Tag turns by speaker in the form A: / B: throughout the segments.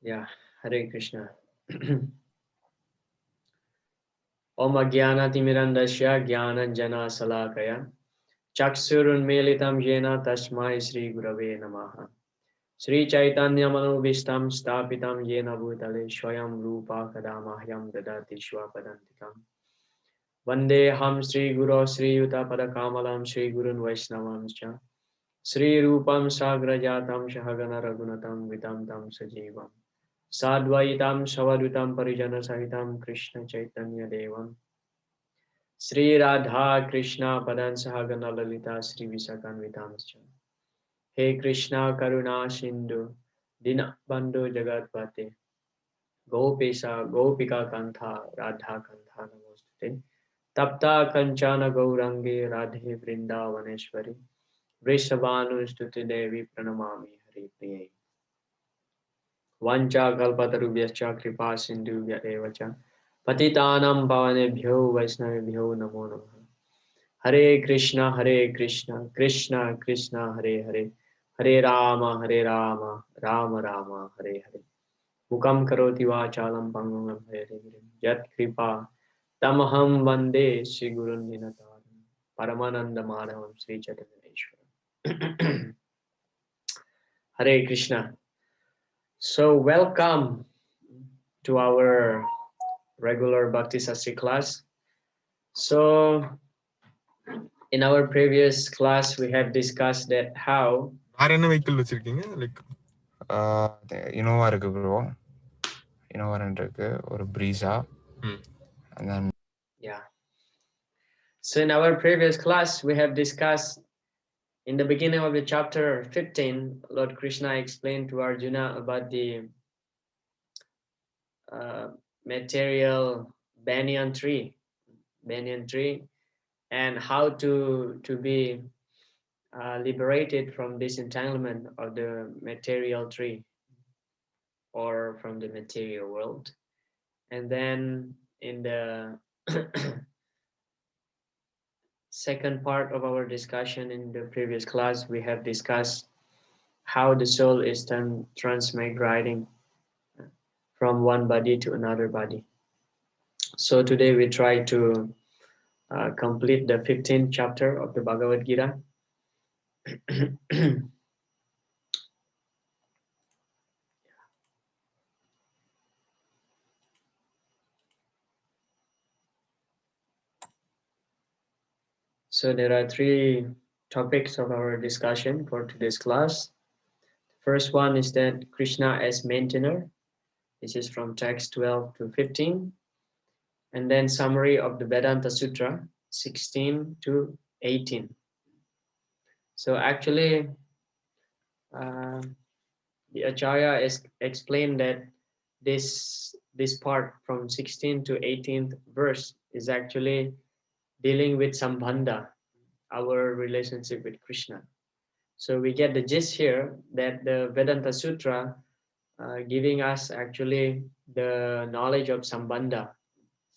A: Yeah, Hare Krishna. Om Ajnanatimirandasya Jnananjana Salakaya Chaksurunmilitam Yena Tasmai Shri Gurave Namaha Shri Chaitanya Manobishtam Stapitam Yena Bhutale Swayam Rupa Kadamahyam Dadati Shwapadantikam Vande Ham Shri Guru Shri Yuta Padakamalam Shri Gurun Vaishnavamscha Shri Rupam Sagrajatam Shahagana Ragunatam Vitam Tam Sajivam Sadvaitam Savadutam Parijana Sahitam Krishna Chaitanya Devam Sri Radha Krishna Padan Sahagana Lalita Sri Visakan Vitamscha He Krishna Karuna Sindhu Dina Bandhu Jagatpate Gopesa Gopika Kantha Radha Kantha Namostate Tapta Kanchana Gaurangi Radhe Vrindavaneshwari Vrishabhanu Stuti Devi Pranamami Hari Priye Vancha Kalpatarubhyascha Kripa Sindhuvya Evacha Patitanam Pavanebhyo Vaishnavibhyo Namo Namaha Hare Krishna, Krishna Krishna, Hare Hare, Hare Rama, Rama Rama, Hare Hare. Mukam karoti vachalam pangam Hare Hare. Yat kripa tamaham vande Shri Gurun Dinataram. Paramananda Madhavam Sri Chaitanya. Hare Krishna. So welcome to our regular Bhakti Sastri class. So in our previous class, we have discussed that how
B: vehicle like Innova இருக்கு bro. Innova இருக்கு ஒரு Breeza and then
A: yeah. So in our previous class, we have discussed in the beginning of the chapter 15, Lord Krishna explained to Arjuna about the material banyan tree, and how to be liberated from this entanglement of the material tree or from the material world. And then in the second part of our discussion in the previous class, we have discussed how the soul is transmigrating from one body to another body. So today we try to complete the 15th chapter of the Bhagavad Gita. So there are three topics of our discussion for today's class. The first one is that Krishna as maintainer. This is from text 12 to 15. And then summary of the Vedanta Sutra 16 to 18. So actually, the Acharya explained that this part from 16th to 18th verse is actually dealing with Sambandha, our relationship with Krishna. So we get the gist here that the Vedanta Sutra giving us actually the knowledge of Sambandha,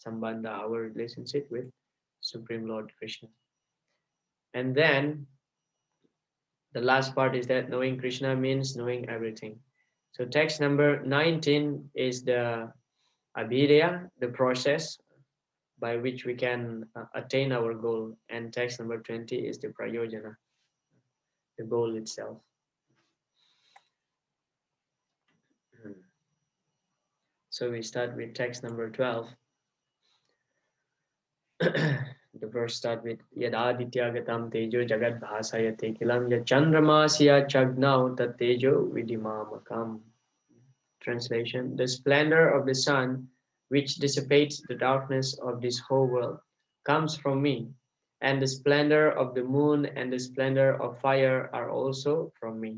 A: our relationship with Supreme Lord Krishna. And then the last part is that knowing Krishna means knowing everything. So text number 19 is the Abhidya, the process by which we can attain our goal. And text number 20 is the Prayojana, the goal itself. So we start with text number 12. The verse start with Yadadityagatam tejo jagat bhasayate kilam ya chandramasya chagnau tat tejo vidimamakam. Translation: the splendor of the sun, which dissipates the darkness of this whole world, comes from me, and the splendor of the moon and the splendor of fire are also from me.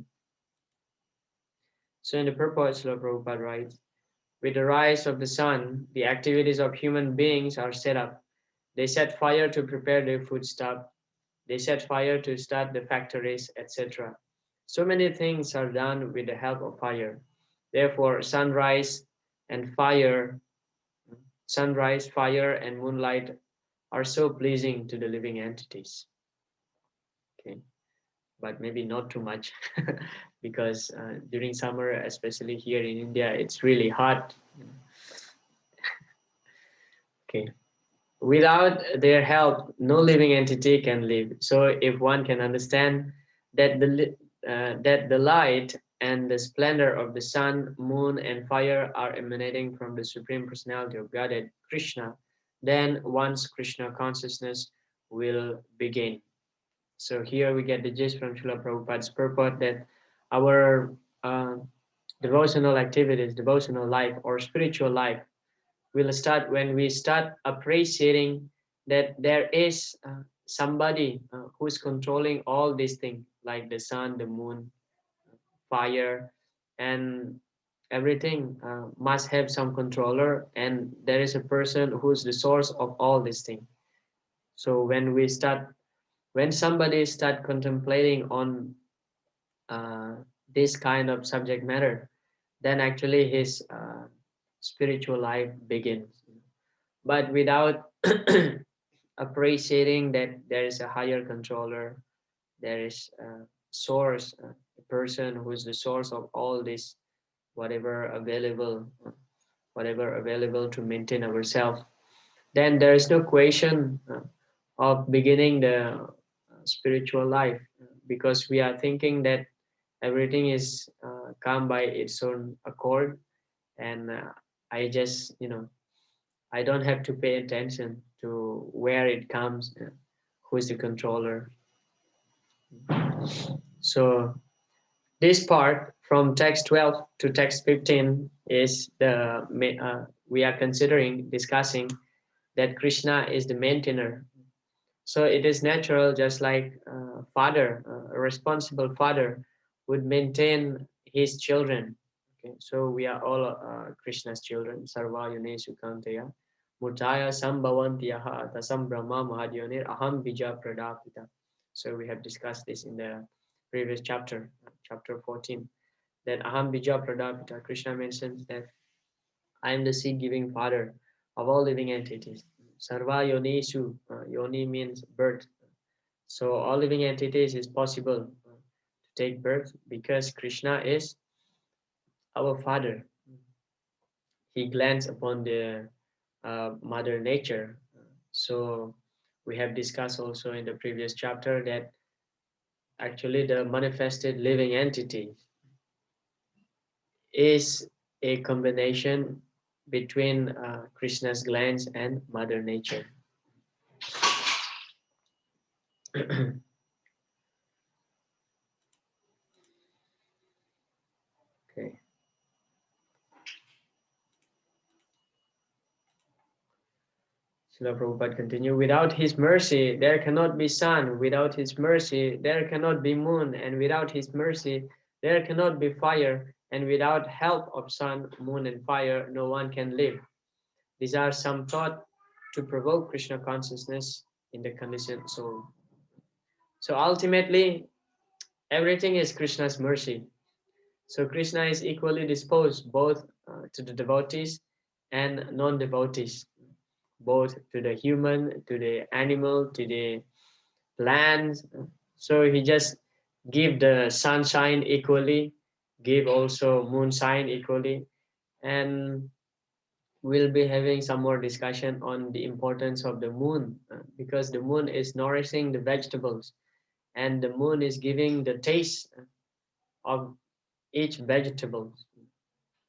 A: So in the purport, Srila Prabhupada writes, with the rise of the sun, the activities of human beings are set up. They set fire to prepare their foodstuff. They set fire to start the factories, etc. So many things are done with the help of fire. Therefore, sunrise, fire, and moonlight are so pleasing to the living entities. Okay, but maybe not too much. because during summer, especially here in India, it's really hot. Okay. Without their help, no living entity can live. So if one can understand that the light and the splendor of the sun, moon, and fire are emanating from the Supreme Personality of Godhead, Krishna, then one's Krishna consciousness will begin. So here we get the gist from Srila Prabhupada's purport that our devotional activities, devotional life, or spiritual life will start when we start appreciating that there is somebody who's controlling all these things like the sun, the moon, fire, and everything must have some controller, and there is a person who's the source of all these things. So when somebody start contemplating on uh, this kind of subject matter, then actually his spiritual life begins. But without appreciating that there is a higher controller, there is a source, a person who is the source of all this, whatever available, whatever available to maintain ourselves, then there is no question of beginning the spiritual life, because we are thinking that everything is come by its own accord, and I just, I don't have to pay attention to where it comes, who is the controller. So this part from text 12 to text 15 is we are discussing that Krishna is the maintainer. So it is natural, just like a responsible father would maintain his children. Okay, so we are all Krishna's children. Sarva Yunesu Kanteya. Mutaya Sambhavantiyaha Tasam Brahma Mahadionir Aham Bija Pradapita. So we have discussed this in the previous chapter, chapter 14. That Aham Bija Pradapita, Krishna mentions that I am the seed-giving father of all living entities. Sarva Yonesu, Yoni means birth. So all living entities is possible to take birth because Krishna is our father. He glance upon the mother nature. So we have discussed also in the previous chapter that actually the manifested living entity is a combination between Krishna's glance and mother nature. Okay. Srila Prabhupada continue, without his mercy, there cannot be sun. Without his mercy, there cannot be moon. And without his mercy, there cannot be fire. And without help of sun, moon, and fire, no one can live. These are some thought to provoke Krishna consciousness in the conditioned soul. So ultimately, everything is Krishna's mercy. So Krishna is equally disposed both to the devotees and non-devotees, both to the human, to the animal, to the plants. So he just give the sunshine equally, give also moonshine equally, and we'll be having some more discussion on the importance of the moon, because the moon is nourishing the vegetables, and the moon is giving the taste of each vegetable.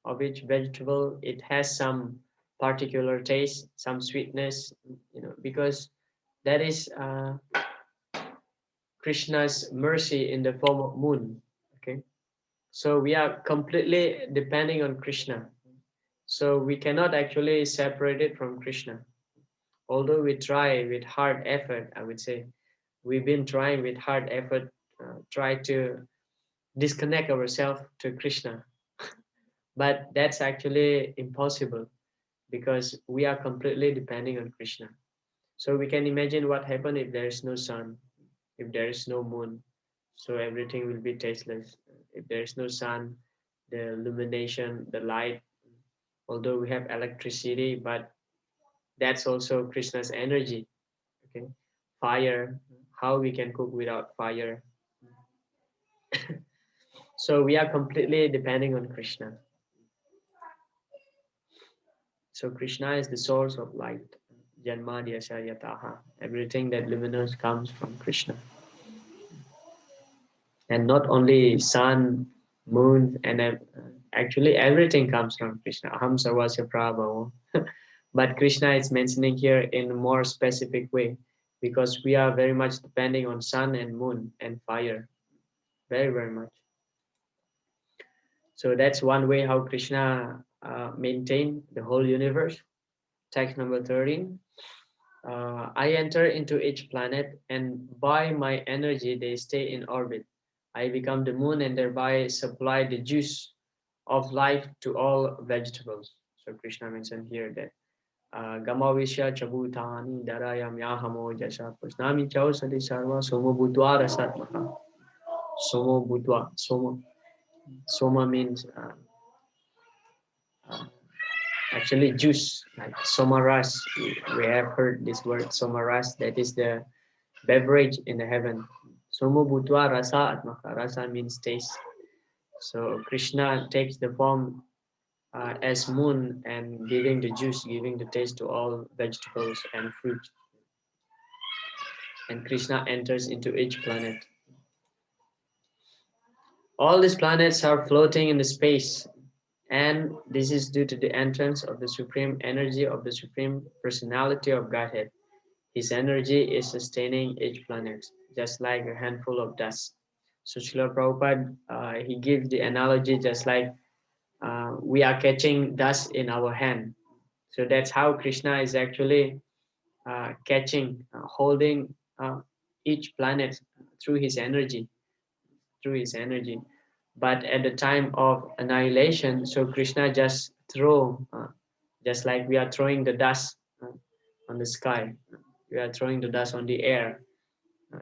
A: Of each vegetable, it has some particular taste, some sweetness, because that is Krishna's mercy in the form of moon. Okay, so we are completely depending on Krishna. So we cannot actually separate it from Krishna. Although we try with hard effort, I would say, we've been trying with hard effort, try to disconnect ourselves to Krishna. But that's actually impossible because we are completely depending on Krishna. So we can imagine what happens if there is no sun, if there is no moon. So everything will be tasteless. If there is no sun, the illumination, the light, although we have electricity, but that's also Krishna's energy. Okay, fire, how we can cook without fire? So we are completely depending on Krishna. So Krishna is the source of light. Janmadhyasya yataha. Everything that luminous comes from Krishna. And not only sun, moon, and actually everything comes from Krishna. Aham sarvasya prabhavo. But Krishna is mentioning here in a more specific way, because we are very much depending on sun and moon and fire. Very, very much. So that's one way how Krishna maintained the whole universe. Text number 13. I enter into each planet, and by my energy they stay in orbit. I become the moon and thereby supply the juice of life to all vegetables. So Krishna mentioned here that Gamavisha Chabutani Darayam Yahamo Jasha Pusnami Chausadi Sarva Somo Budwara Satmaka. Somo Budwa. Soma means uh, actually juice, like somaras. We have heard this word somaras, that is the beverage in the heaven. Somo Budwa Rasa Atmaka. Rasa means taste. So Krishna takes the form as moon and giving the juice, giving the taste to all vegetables and fruit. And Krishna enters into each planet. All these planets are floating in the space, and this is due to the entrance of the supreme energy of the supreme personality of Godhead. His energy is sustaining each planet, just like a handful of dust. So Srila Prabhupada, he gives the analogy just like we are catching dust in our hand. So that's how Krishna is actually catching, holding each planet through his energy, through his energy. But at the time of annihilation, so Krishna just throw, just like we are throwing the dust on the sky, we are throwing the dust on the air.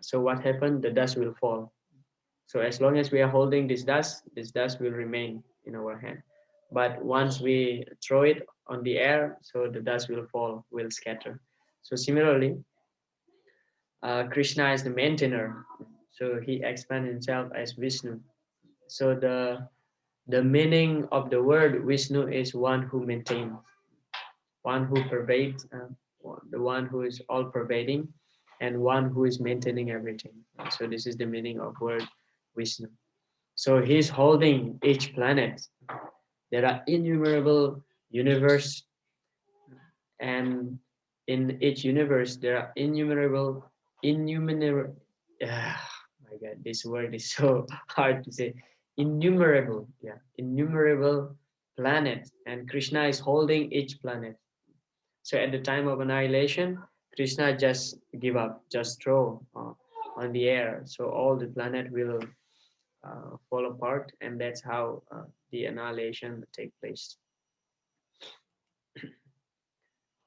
A: So what happened? The dust will fall. So as long as we are holding this dust will remain in our hand. But once we throw it on the air, so the dust will fall, will scatter. So similarly, Krishna is the maintainer. So he expands himself as Vishnu. So the meaning of the word Vishnu is one who maintains, one who pervades, the one who is all pervading, and one who is maintaining everything. So this is the meaning of word Vishnu. So he's holding each planet. There are innumerable universe, and in each universe there are innumerable. My God, this word is so hard to say. Innumerable, yeah, innumerable planets, and Krishna is holding each planet. So at the time of annihilation, Krishna just give up, just throw on the air. So all the planet will fall apart, and that's how the annihilation take place.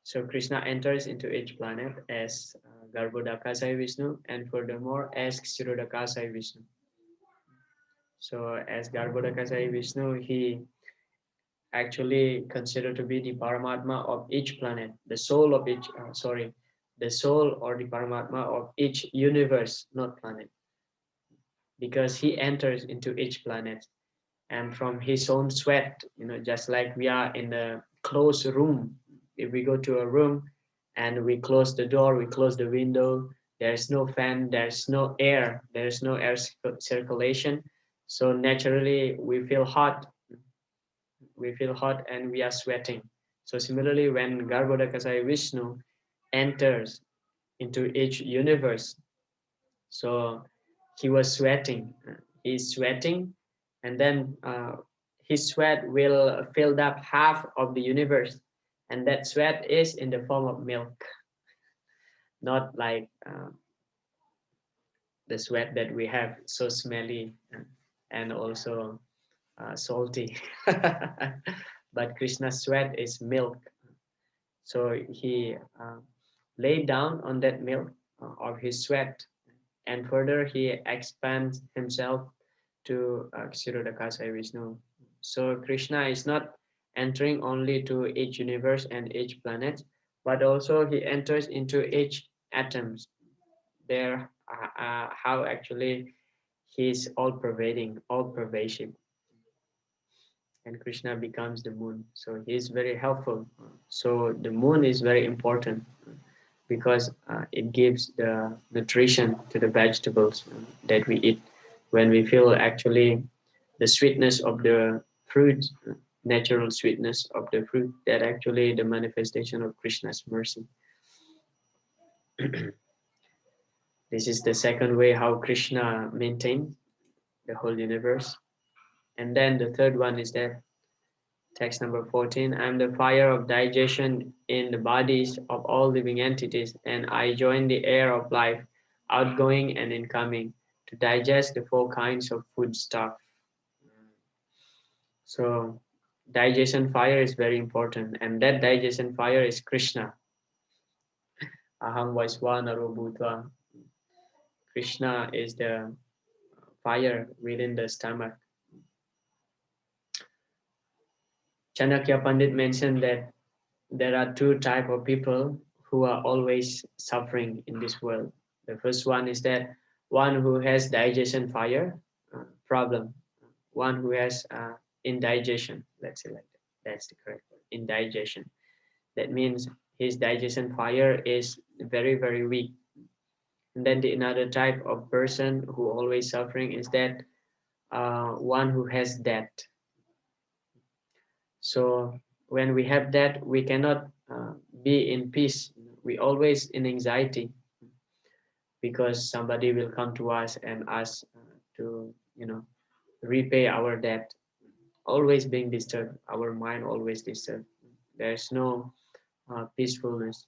A: So Krishna enters into each planet as Garbhodakasai Vishnu, and furthermore as Kshirodakasai Vishnu. So as Garbhodakasai Vishnu, he actually considered to be the Paramatma of each planet, the soul of each, the soul or the Paramatma of each universe, not planet, because he enters into each planet, and from his own sweat, just like we are in a closed room. If we go to a room and we close the door, we close the window, there's no fan, there's no air, circulation. So naturally we feel hot and we are sweating. So similarly, when Garbhodakasai Vishnu enters into each universe, so he was sweating. He's sweating, and then his sweat will fill up half of the universe, and that sweat is in the form of milk, not like the sweat that we have, so smelly and also salty. But Krishna's sweat is milk. So he laid down on that milk of his sweat, and further he expands himself to Kshirodakasai Vishnu. So Krishna is not entering only to each universe and each planet, but also he enters into each atoms. There, how actually he is all pervading, all pervasive. And Krishna becomes the moon. So he is very helpful. So the moon is very important because it gives the nutrition to the vegetables that we eat. When we feel actually the sweetness of the fruit, natural sweetness of the fruit, that actually the manifestation of Krishna's mercy. This is the second way how Krishna maintained the whole universe. And then the third one is that text number 14, I am the fire of digestion in the bodies of all living entities, and I join the air of life, outgoing and incoming, to digest the four kinds of food stuff. So digestion fire is very important, and that digestion fire is Krishna. Aham Vaisvanaro Bhutva. Krishna is the fire within the stomach. Chanakya Pandit mentioned that there are two types of people who are always suffering in this world. The first one is that one who has digestion fire problem, one who has indigestion, let's say like that. That's the correct word, indigestion. That means his digestion fire is very, very weak. And then the another type of person who always suffering is that one who has that. So when we have that, we cannot be in peace. We always in anxiety because somebody will come to us and ask to, repay our debt. Always being disturbed, our mind always disturbed. There's no peacefulness.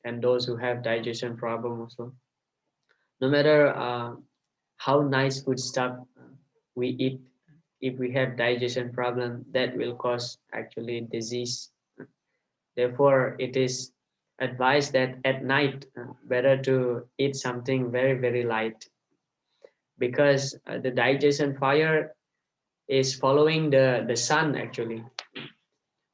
A: And those who have digestion problem also, no matter how nice food stuff we eat, if we have digestion problem, that will cause actually disease. Therefore, it is advised that at night, better to eat something very, very light, because the digestion fire is following the sun actually.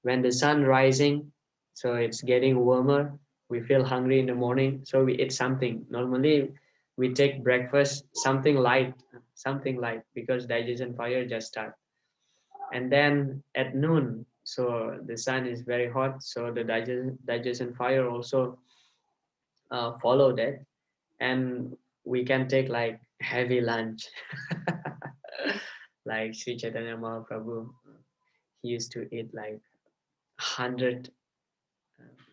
A: When the sun rising, so it's getting warmer, we feel hungry in the morning, so we eat something. Normally, we take breakfast, something light, because digestion fire just start. And then at noon, so the sun is very hot, so the digestion fire also follow that, and we can take like heavy lunch. Like Sri Chaitanya Mahaprabhu, he used to eat like 100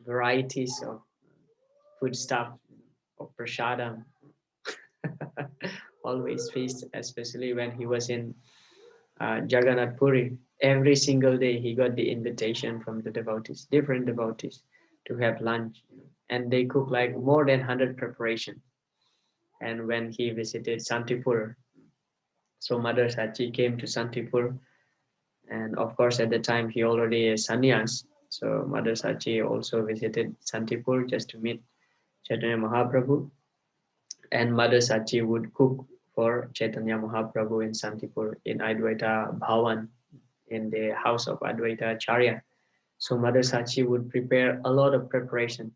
A: varieties of food stuff, of prasadam. Always feast, especially when he was in Jagannath Puri. Every single day he got the invitation from the devotees, different devotees, to have lunch. And they cook like more than 100 preparations. And when he visited Santipur, so Mother Sachi came to Santipur. And of course, at the time, he already is sannyas. So Mother Sachi also visited Santipur just to meet Chaitanya Mahaprabhu. And Mother Sachi would cook for Chaitanya Mahaprabhu in Santipur, in Advaita Bhavan, in the house of Advaita Acharya. So Mother Sachi would prepare a lot of preparation,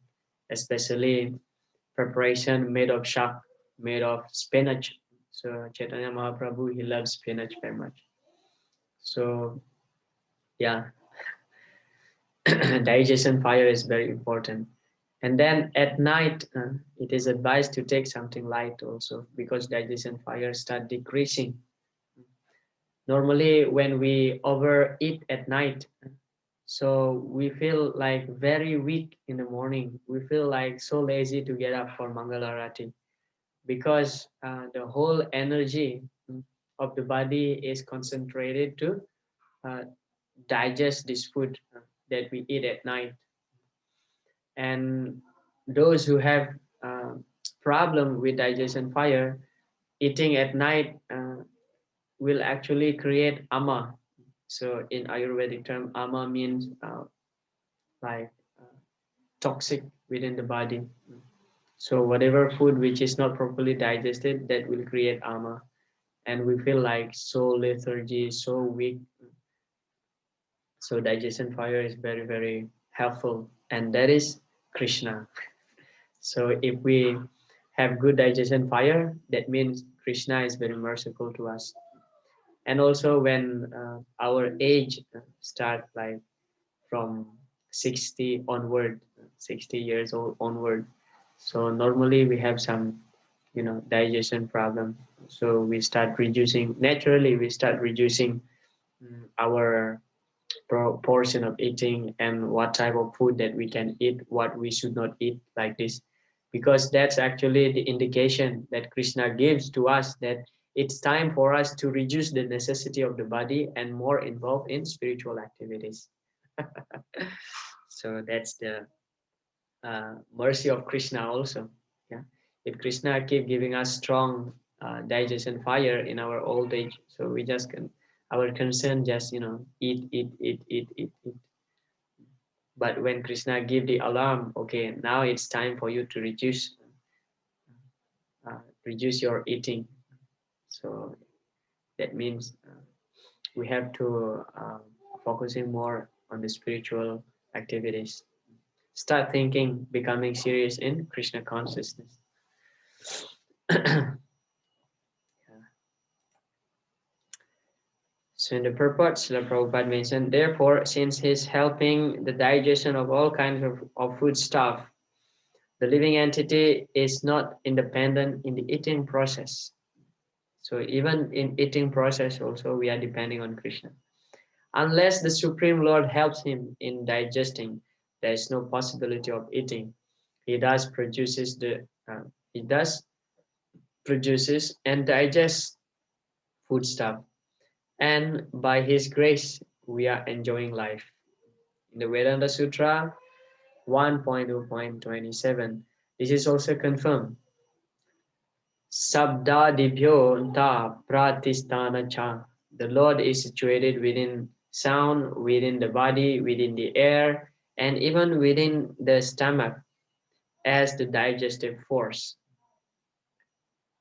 A: especially preparation made of shak, made of spinach. So Chaitanya Mahaprabhu, he loves spinach very much. So yeah, digestion fire is very important. And then at night, it is advised to take something light also, because digestion fire start decreasing. Normally, when we overeat at night, so we feel like very weak in the morning. We feel like so lazy to get up for Mangalarati, because the whole energy of the body is concentrated to digest this food that we eat at night. And those who have problem with digestion fire, eating at night will actually create ama. So in Ayurvedic term, ama means like toxic within the body. So whatever food which is not properly digested, that will create ama, and we feel like so lethargy, so weak. So digestion fire is very, very helpful, and that is Krishna. So if we have good digestion fire, that means Krishna is very merciful to us. And also when our age start like from 60 onward, 60 years old onward, so normally we have some, digestion problem. So we start reducing, naturally we start reducing our portion of eating and what type of food that we can eat, what we should not eat, like this, because that's actually the indication that Krishna gives to us that it's time for us to reduce the necessity of the body and more involved in spiritual activities. So that's the mercy of Krishna also. Yeah, if Krishna keep giving us strong digestion fire in our old age, so we just can, our concern just eat, eat, eat, eat, eat, eat. But when Krishna give the alarm, okay, now it's time for you to reduce your eating. So that means we have to focusing more on the spiritual activities. Start thinking, becoming serious in Krishna consciousness. So in the purport, Srila Prabhupada mentioned, therefore, since he's helping the digestion of all kinds of food stuff, the living entity is not independent in the eating process. So even in eating process also, we are depending on Krishna. Unless the Supreme Lord helps him in digesting, there is no possibility of eating. He does produces and digests food stuff, and by his grace we are enjoying life. In the Vedanta Sutra 1.2.27, this is also confirmed. Sabdadibhyo ta pratisthana cha. The Lord is situated within sound, within the body, within the air, and even within the stomach as the digestive force.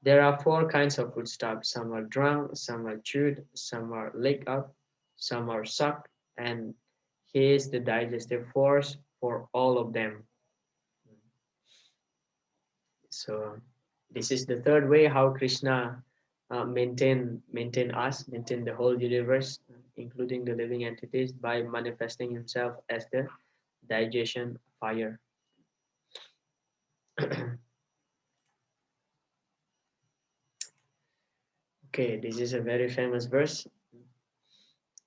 A: There are four kinds of foodstuffs. Some are drunk, some are chewed, some are licked up, some are sucked, and he is the digestive force for all of them. So this is the third way how Krishna maintain us, maintain the whole universe, including the living entities, by manifesting himself as the digestion fire. Okay, this is a very famous verse.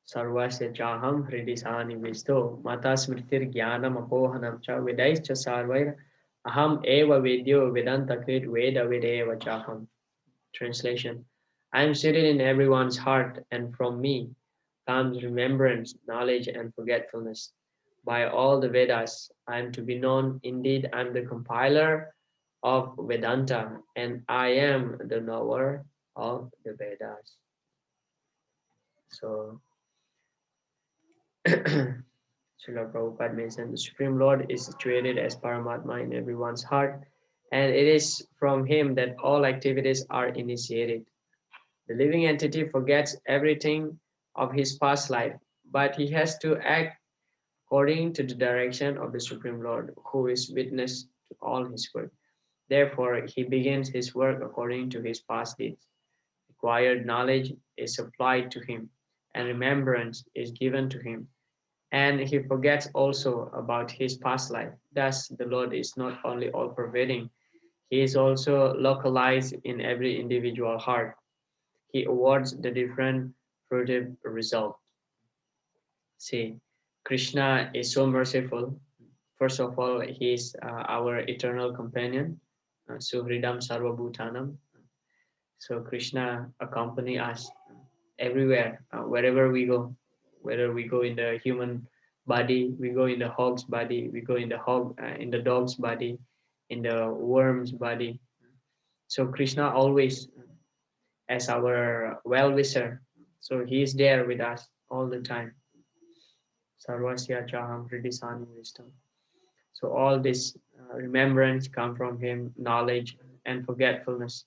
A: Sarvasya chaham hridisani visto mata smritir jnanam apohanam cha vedaischa sarvair aham eva vedyo vedanta krit veda vedeva chaham. Translation: I am seated in everyone's heart, and from me comes remembrance, knowledge, and forgetfulness. By all the Vedas, I am to be known. Indeed, I am the compiler of Vedanta, and I am the knower of the Vedas. So, Srila Prabhupada mentioned the Supreme Lord is situated as Paramatma in everyone's heart, and it is from him that all activities are initiated. The living entity forgets everything of his past life, but he has to act according to the direction of the Supreme Lord, who is witness to all his work. Therefore, he begins his work according to his past deeds. Acquired knowledge is supplied to him, and remembrance is given to him. And he forgets also about his past life. Thus, the Lord is not only all-pervading, he is also localized in every individual heart. He awards the different fruitive result. See, Krishna is so merciful. First of all, he is our eternal companion, Suhridam Sarvabhutanam. So Krishna accompany us everywhere, wherever we go. Whether we go in the human body, we go in the hog's body, we go in the dog's body, in the worm's body. So Krishna always as our well-wisher. So he is there with us all the time. Sarvasya chaham hridisani wisdom. So all this remembrance come from him, knowledge and forgetfulness.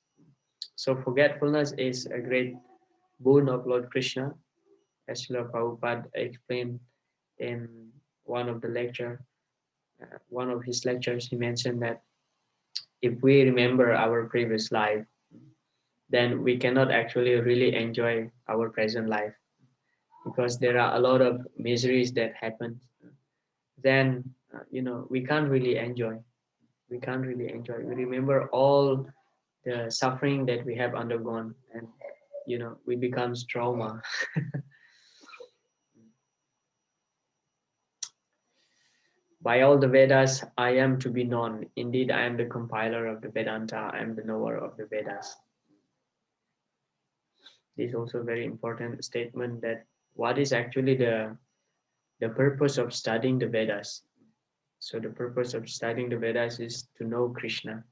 A: So forgetfulness is a great boon of Lord Krishna, as Srila Prabhupada explained in one of his lectures. He mentioned that if we remember our previous life, then we cannot actually really enjoy our present life, because there are a lot of miseries that happen. Then we can't really enjoy. We can't really enjoy. We remember all the suffering that we have undergone, and we becomes trauma. By all the Vedas, I am to be known. Indeed, I am the compiler of the Vedanta. I am the knower of the Vedas. This is also a very important statement, that what is actually the purpose of studying the Vedas. So the purpose of studying the Vedas is to know Krishna.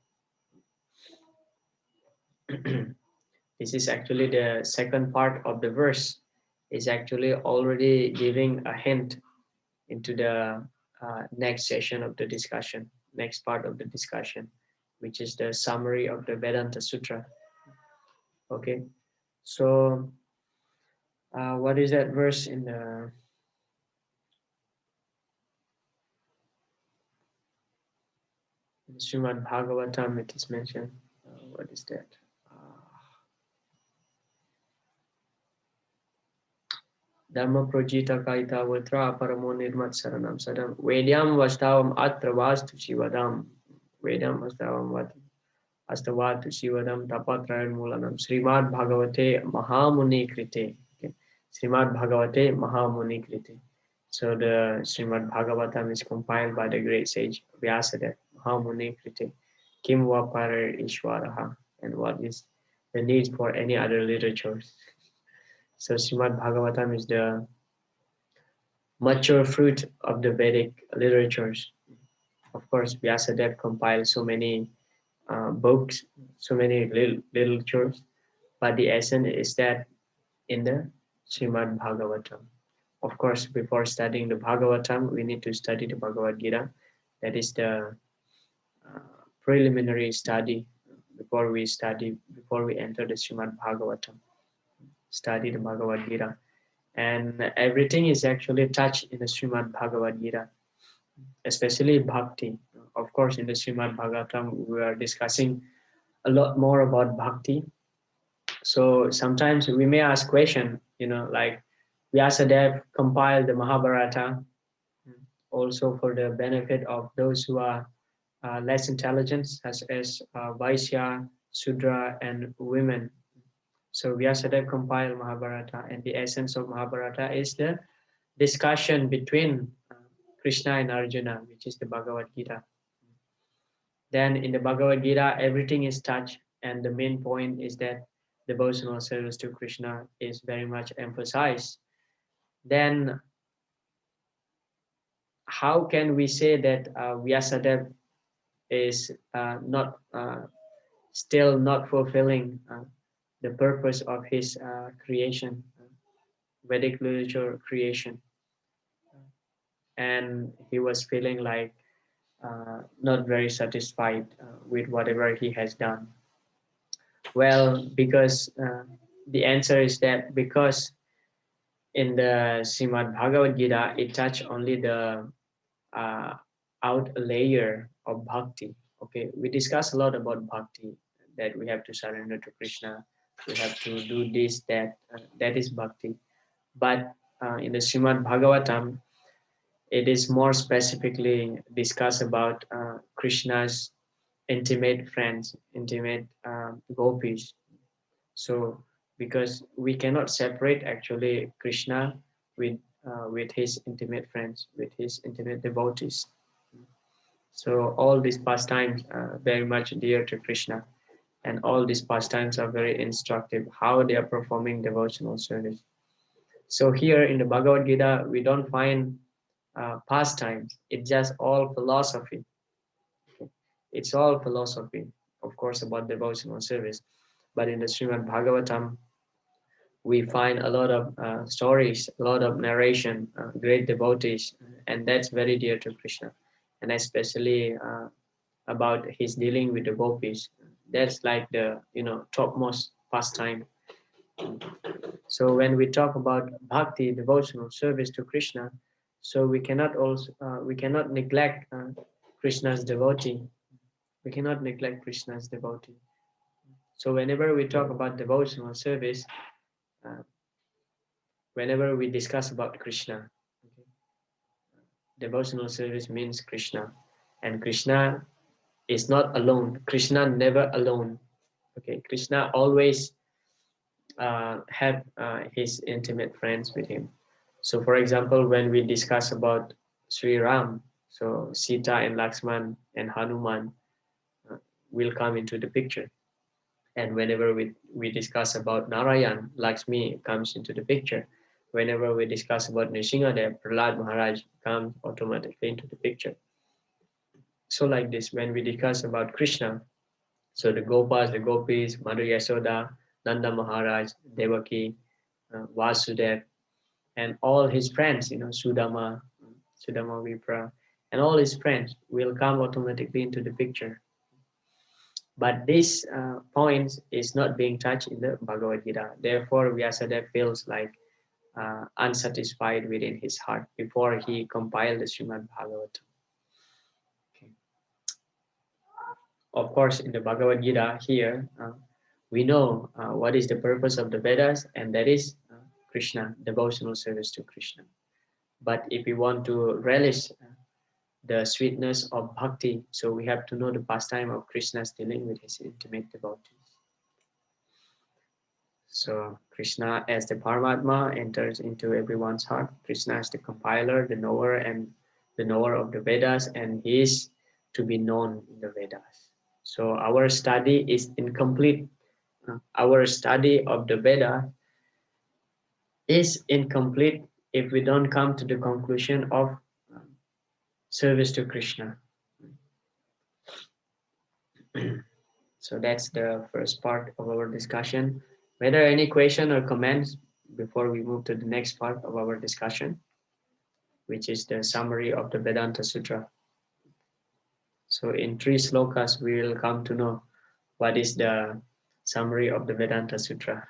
A: This is actually the second part of the verse, is actually already giving a hint into the next session of the discussion, next part of the discussion, which is the summary of the Vedanta Sutra. Okay, so what is that verse in the Srimad Bhagavatam? It is mentioned. What is that? Dhamma projita kaita vatra paramo nirmat saranam sadam vedyam vastavam atra vastu shivadam vedam vastavam astavatu shivadam tapatrayan mulanam Srimad Bhagavate Mahamuni Krite. Okay. Srimad Bhagavate Mahamuni Krite. So the Srimad Bhagavatam is compiled by the great sage Vyasadeva Mahamuni Krite. Kim Vapare Ishwaraha, and what is the need for any other literatures. So Srimad Bhagavatam is the mature fruit of the Vedic literatures. Of course, Vyasadeva compiled so many books, so many literatures, but the essence is that in the Srimad Bhagavatam. Of course, before studying the Bhagavatam, we need to study the Bhagavad Gita. That is the preliminary study before we enter the Srimad Bhagavatam. Study the Bhagavad Gita. And everything is actually touched in the Srimad Bhagavad Gita, especially bhakti. Of course, in the Srimad Bhagavatam, we are discussing a lot more about bhakti. So sometimes we may ask question, like Vyasadeva compiled the Mahabharata also for the benefit of those who are less intelligent, such as Vaishya, Sudra, and women. So Vyasadeva compiled Mahabharata, and the essence of Mahabharata is the discussion between Krishna and Arjuna, which is the Bhagavad Gita. Then in the Bhagavad Gita, everything is touched, and the main point is that devotional service to Krishna is very much emphasized. Then how can we say that Vyasadeva is still not fulfilling the purpose of his creation, Vedic literature creation, and he was feeling like not very satisfied with whatever he has done? Well, because the answer is that because in the Srimad Bhagavad Gita, it touched only the out layer of bhakti. Okay, we discuss a lot about bhakti, that we have to surrender to Krishna, we have to do this, that. That is bhakti. But in the Srimad Bhagavatam, it is more specifically discussed about Krishna's intimate friends, intimate gopis. So because we cannot separate actually Krishna with his intimate friends, with his intimate devotees. So all these pastimes are very much dear to Krishna, and all these pastimes are very instructive how they are performing devotional service. So here in the Bhagavad Gita, we don't find pastimes. It's just all philosophy. It's all philosophy, of course, about devotional service. But in the Srimad Bhagavatam, we find a lot of stories, a lot of narration, great devotees, and that's very dear to Krishna. And especially about his dealing with the gopis. That's like the topmost pastime. So when we talk about bhakti, devotional service to Krishna, so we cannot neglect Krishna's devotee. We cannot neglect Krishna's devotee. So whenever we talk about devotional service, whenever we discuss about Krishna, okay, devotional service means Krishna, and Krishna is not alone. Krishna never alone. Okay, Krishna always have his intimate friends with him. So, for example, when we discuss about Sri Ram, so Sita and Lakshman and Hanuman will come into the picture. And whenever we discuss about Narayan, Lakshmi comes into the picture. Whenever we discuss about Nrsingadev, Prahlad Maharaj comes automatically into the picture. So like this, when we discuss about Krishna, so the Gopas, the Gopis, Madhu Yasoda, Nanda Maharaj, Devaki, Vasudev, and all his friends, Sudama, Sudama Vipra, and all his friends will come automatically into the picture. But this point is not being touched in the Bhagavad Gita. Therefore, Vyasadeva feels like unsatisfied within his heart before he compiled the Srimad Bhagavatam. Okay. Of course, in the Bhagavad Gita here, we know what is the purpose of the Vedas, and that is Krishna, devotional service to Krishna. But if we want to relish the sweetness of bhakti, so we have to know the pastime of Krishna's dealing with his intimate devotees. So Krishna as the Paramatma enters into everyone's heart. Krishna is the compiler, the knower, and the knower of the Vedas, and he is to be known in the Vedas. So our study is incomplete. Our study of the Veda is incomplete if we don't come to the conclusion of service to Krishna. So that's the first part of our discussion. Whether any question or comments before we move to the next part of our discussion, which is the summary of the Vedanta Sutra. So in 3 slokas, we will come to know what is the summary of the Vedanta Sutra.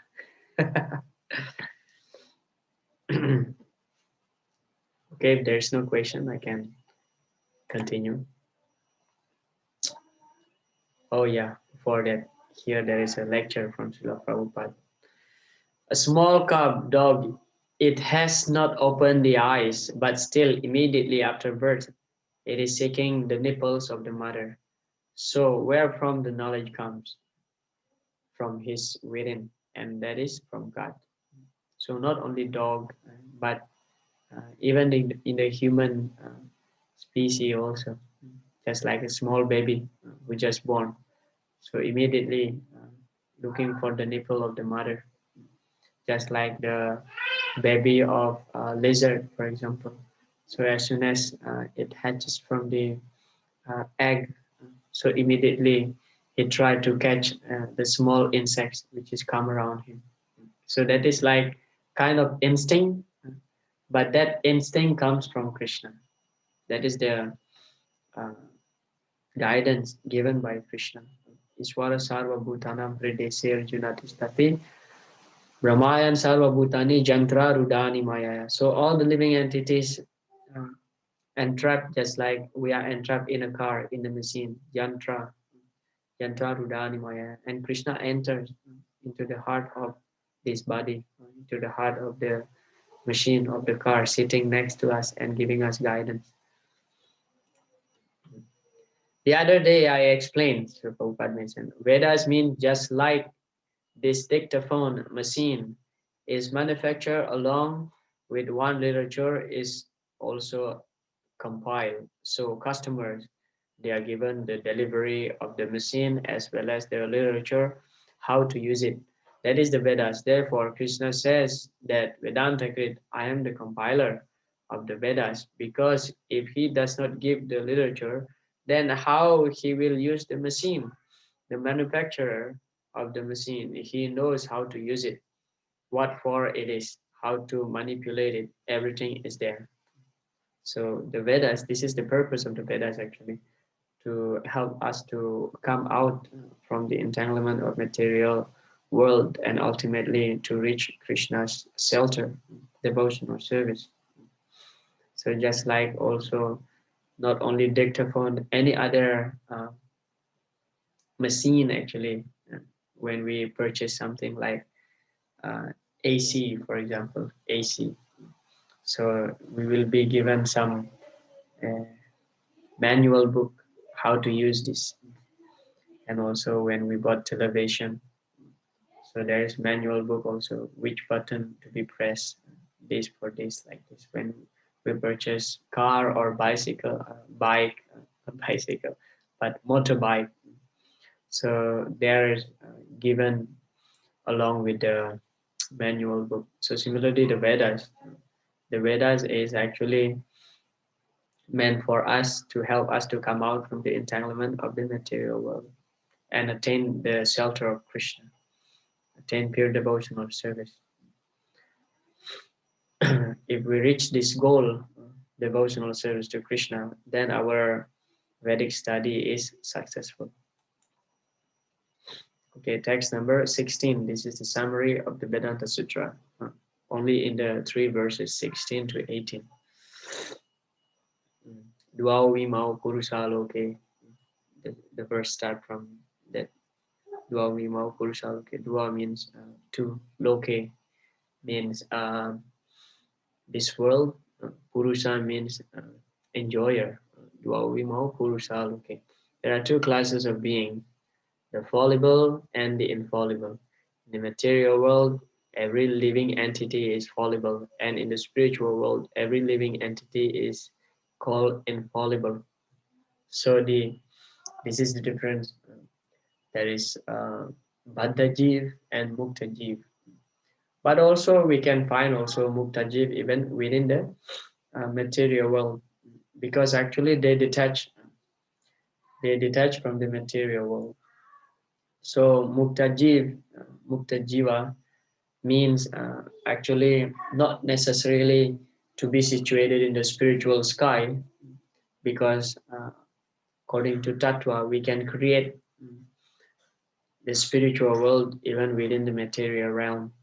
A: Okay, if there's no question, I can continue. Oh yeah, before that, here there is a lecture from Srila Prabhupada. A small cub dog, it has not opened the eyes, but still immediately after birth, it is seeking the nipples of the mother. So where from the knowledge comes? From his within, and that is from God. So not only dog, but even in the human species also, just like a small baby who just born. So immediately looking for the nipple of the mother, just like the baby of a lizard, for example. So as soon as it hatches from the egg, so immediately he tried to catch the small insects which is come around him. So that is like kind of instinct, but that instinct comes from Krishna. That is the uh, guidance given by Krishna. Iswara sarva bhutanam hrideshe arjuna tishtati brahmayan sarva bhutani jantra rudani maya. So all the living entities entrapped just like we are entrapped in a car, in a machine, yantra rudani maya. And Krishna enters into the heart of this body, into the heart of the machine of the car, sitting next to us and giving us guidance. The other day I explained, so Prabhupada mentioned, Vedas mean just like this dictaphone machine is manufactured along with one literature is also compiled. So customers, they are given the delivery of the machine as well as their literature, how to use it. That is the Vedas. Therefore, Krishna says that Vedanta Krit, I am the compiler of the Vedas, because if he does not give the literature, then how he will use the machine? The manufacturer of the machine, he knows how to use it, what for it is, how to manipulate it, everything is there. So the Vedas, this is the purpose of the Vedas actually, to help us to come out from the entanglement of material world and ultimately to reach Krishna's shelter, devotion or service. So just like also not only dictaphone, any other machine actually when we purchase something like AC, for example, AC. So we will be given some manual book how to use this. And also when we bought television, so there is manual book also, which button to be pressed, this for this, like this. When we purchase car or bicycle, bike, bicycle, but motorbike. So there is given along with the manual book. So similarly, the Vedas is actually meant for us to help us to come out from the entanglement of the material world and attain the shelter of Krishna, attain pure devotional service. If we reach this goal, devotional service to Krishna, then our Vedic study is successful. Okay, text number 16. This is the summary of the Vedanta Sutra, only in the 3 verses 16 to 18. Dvau vimau purusha loke. The verse start from that. Dvau vimau purusha loke. Dva means two. Loke means this world. Purusha means enjoyer. Dvau vimau purusha loke. There are two classes of being, the fallible and the infallible. In the material world, every living entity is fallible, and in the spiritual world, every living entity is called infallible. So this is the difference. There is Baddha Jiv and Mukta Jiv. But also we can find also Mukta Jiv even within the material world, because actually they detach from the material world. So Mukta Jiva means actually not necessarily to be situated in the spiritual sky, because according to Tattva, we can create the spiritual world even within the material realm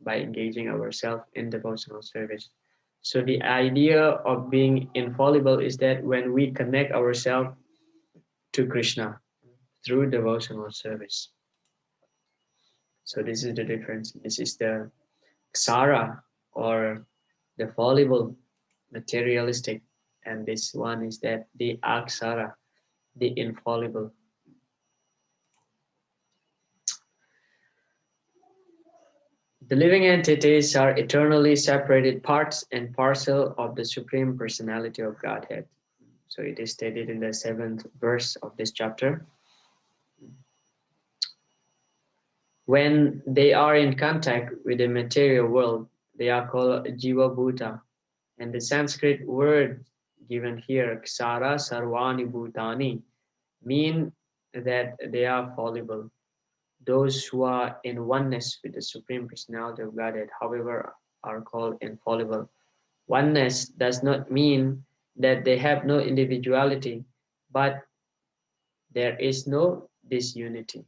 A: by engaging ourselves in devotional service. So the idea of being infallible is that when we connect ourselves to Krishna through devotional service. So this is the difference. This is the ksara, or the fallible, materialistic, and this one is that the aksara, the infallible. The living entities are eternally separated parts and parcel of the Supreme Personality of Godhead. So it is stated in the 7th verse of this chapter. When they are in contact with the material world, they are called Jiva Bhuta. And the Sanskrit word given here, Ksara Sarvani Bhutani, mean that they are fallible. Those who are in oneness with the Supreme Personality of Godhead, however, are called infallible. Oneness does not mean that they have no individuality, but there is no disunity.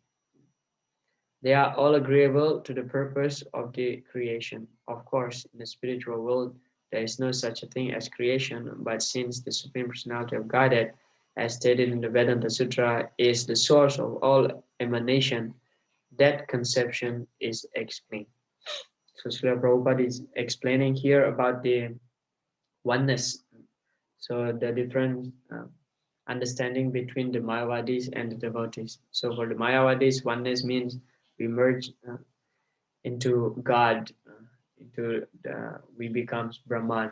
A: They are all agreeable to the purpose of the creation. Of course, in the spiritual world, there is no such a thing as creation, but since the Supreme Personality of Godhead, as stated in the Vedanta Sutra, is the source of all emanation, that conception is explained. So Srila Prabhupada is explaining here about the oneness. So the different understanding between the Mayavadis and the devotees. So for the Mayavadis, oneness means we merge into God, we become Brahman.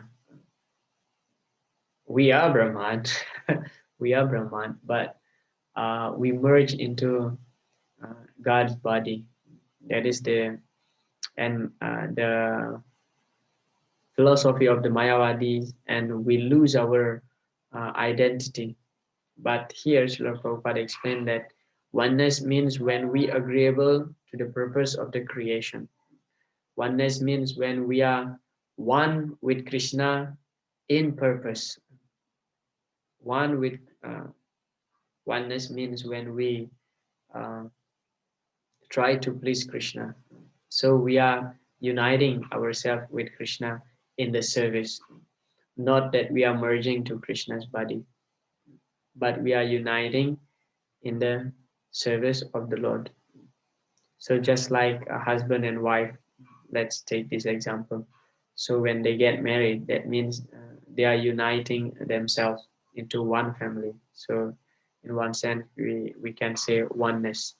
A: We are Brahman, we are Brahman, but we merge into God's body. That is the philosophy of the Mayavadis, and we lose our identity. But here, Srila Prabhupada explained that oneness means when we are agreeable to the purpose of the creation. Oneness means when we are one with Krishna in purpose. One with oneness means when we try to please Krishna. So we are uniting ourselves with Krishna in the service. Not that we are merging to Krishna's body, but we are uniting in the service of the Lord. So just like a husband and wife, let's take this example. So when they get married, that means they are uniting themselves into one family. So in one sense, we can say oneness.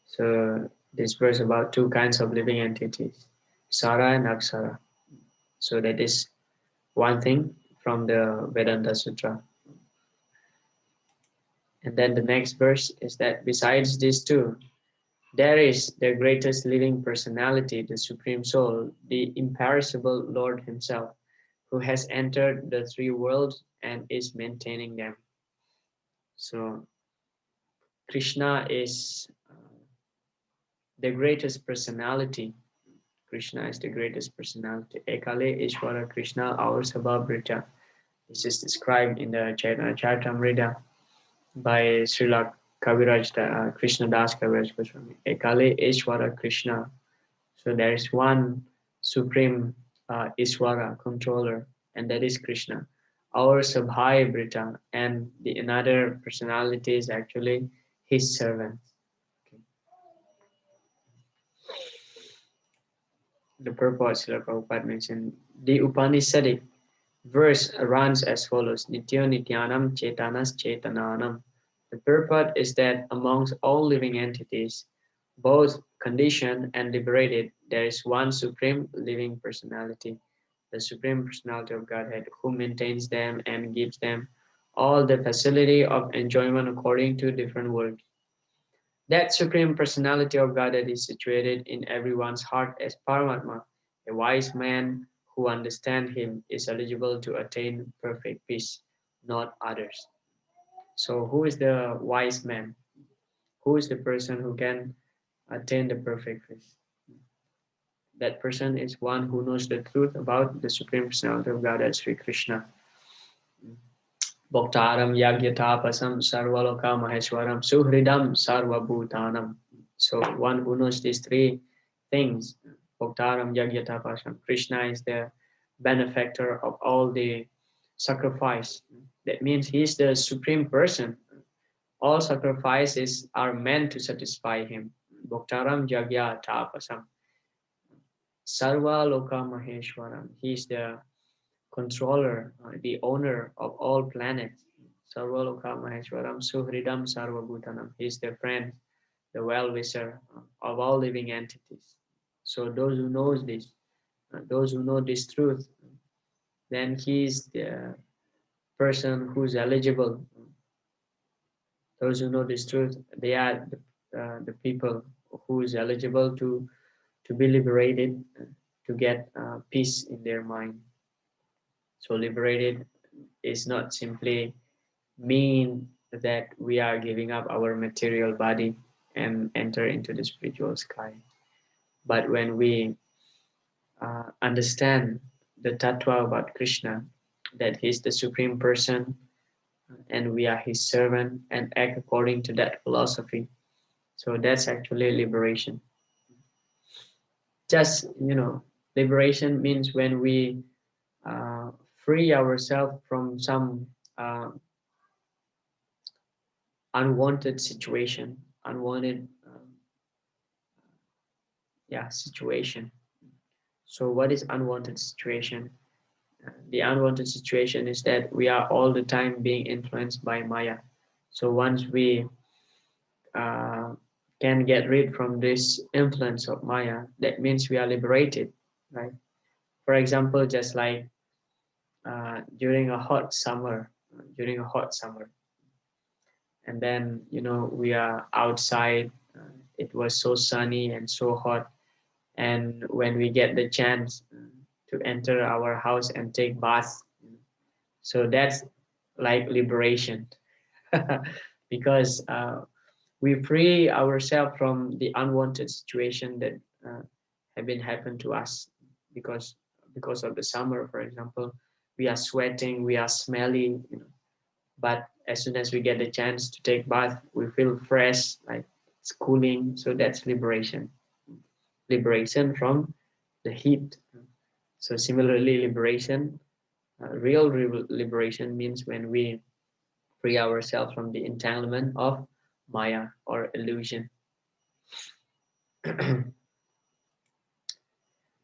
A: So this verse about two kinds of living entities, Sara and Aksara. So that is one thing from the Vedanta Sutra. And then the next verse is that besides these two, there is the greatest living personality, the Supreme Soul, the imperishable Lord Himself, who has entered the three worlds and is maintaining them. So Krishna is the greatest personality. Krishna is the greatest personality. Ekale Ishvara Krishna our Sabhabrita. This is described in the Charitamrita by Srila Kaviraj Krishna Das Kaviraj Goswami. Ekale Ishvara Krishna. So there is one supreme Ishvara, controller, and that is Krishna. Our Sabhai Brita, and the another personality is actually his servant. Okay. The purport Srila Prabhupada mentioned. The Upanishadic verse runs as follows: Nityo Nityanam Chetanas Chetananam. The purport is that amongst all living entities, both conditioned and liberated, there is one supreme living personality, the Supreme Personality of Godhead, who maintains them and gives them all the facility of enjoyment according to different works. That Supreme Personality of Godhead is situated in everyone's heart as Paramatma. A wise man who understands Him is eligible to attain perfect peace, not others. So, who is the wise man? Who is the person who can attain the perfect peace? That person is one who knows the truth about the Supreme Personality of God as Sri Krishna. Bhaktaram Yagyatapasam Sarvaloka Maheshwaram Suhridam Sarvabhutanam. So one who knows these three things, Bhaktaram Yagyatapasam, Krishna is the benefactor of all the sacrifice. That means he is the supreme person. All sacrifices are meant to satisfy him. Bhaktaram Yagyatapasam. Sarva Loka Maheshwaram. He is the controller, the owner of all planets. Sarvaloka Maheshwaram Suhridam Sarvabhutanam. He is the friend, the well-wisher of all living entities. So those who knows this, those who know this truth, then he is the person who's eligible. Those who know this truth, they are the people who is eligible to be liberated, to get peace in their mind. So liberated is not simply mean that we are giving up our material body and enter into the spiritual sky. But when we understand the tattva about Krishna, that he's the supreme person and we are his servant and act according to that philosophy, so that's actually liberation. Just, liberation means when we free ourselves from some uh, unwanted situation, unwanted situation. So what is unwanted situation? The unwanted situation is that we are all the time being influenced by Maya. So once we uh, can get rid from this influence of Maya, that means we are liberated, right? For example, just like during a hot summer, and then we are outside. It was so sunny and so hot, and when we get the chance to enter our house and take bath, so that's like liberation. Because we free ourselves from the unwanted situation that have been happened to us, because of the summer, for example. We are sweating, we are smelly, but as soon as we get the chance to take bath, we feel fresh, like it's cooling. So that's liberation from the heat. So similarly, liberation, real liberation means when we free ourselves from the entanglement of Maya or illusion.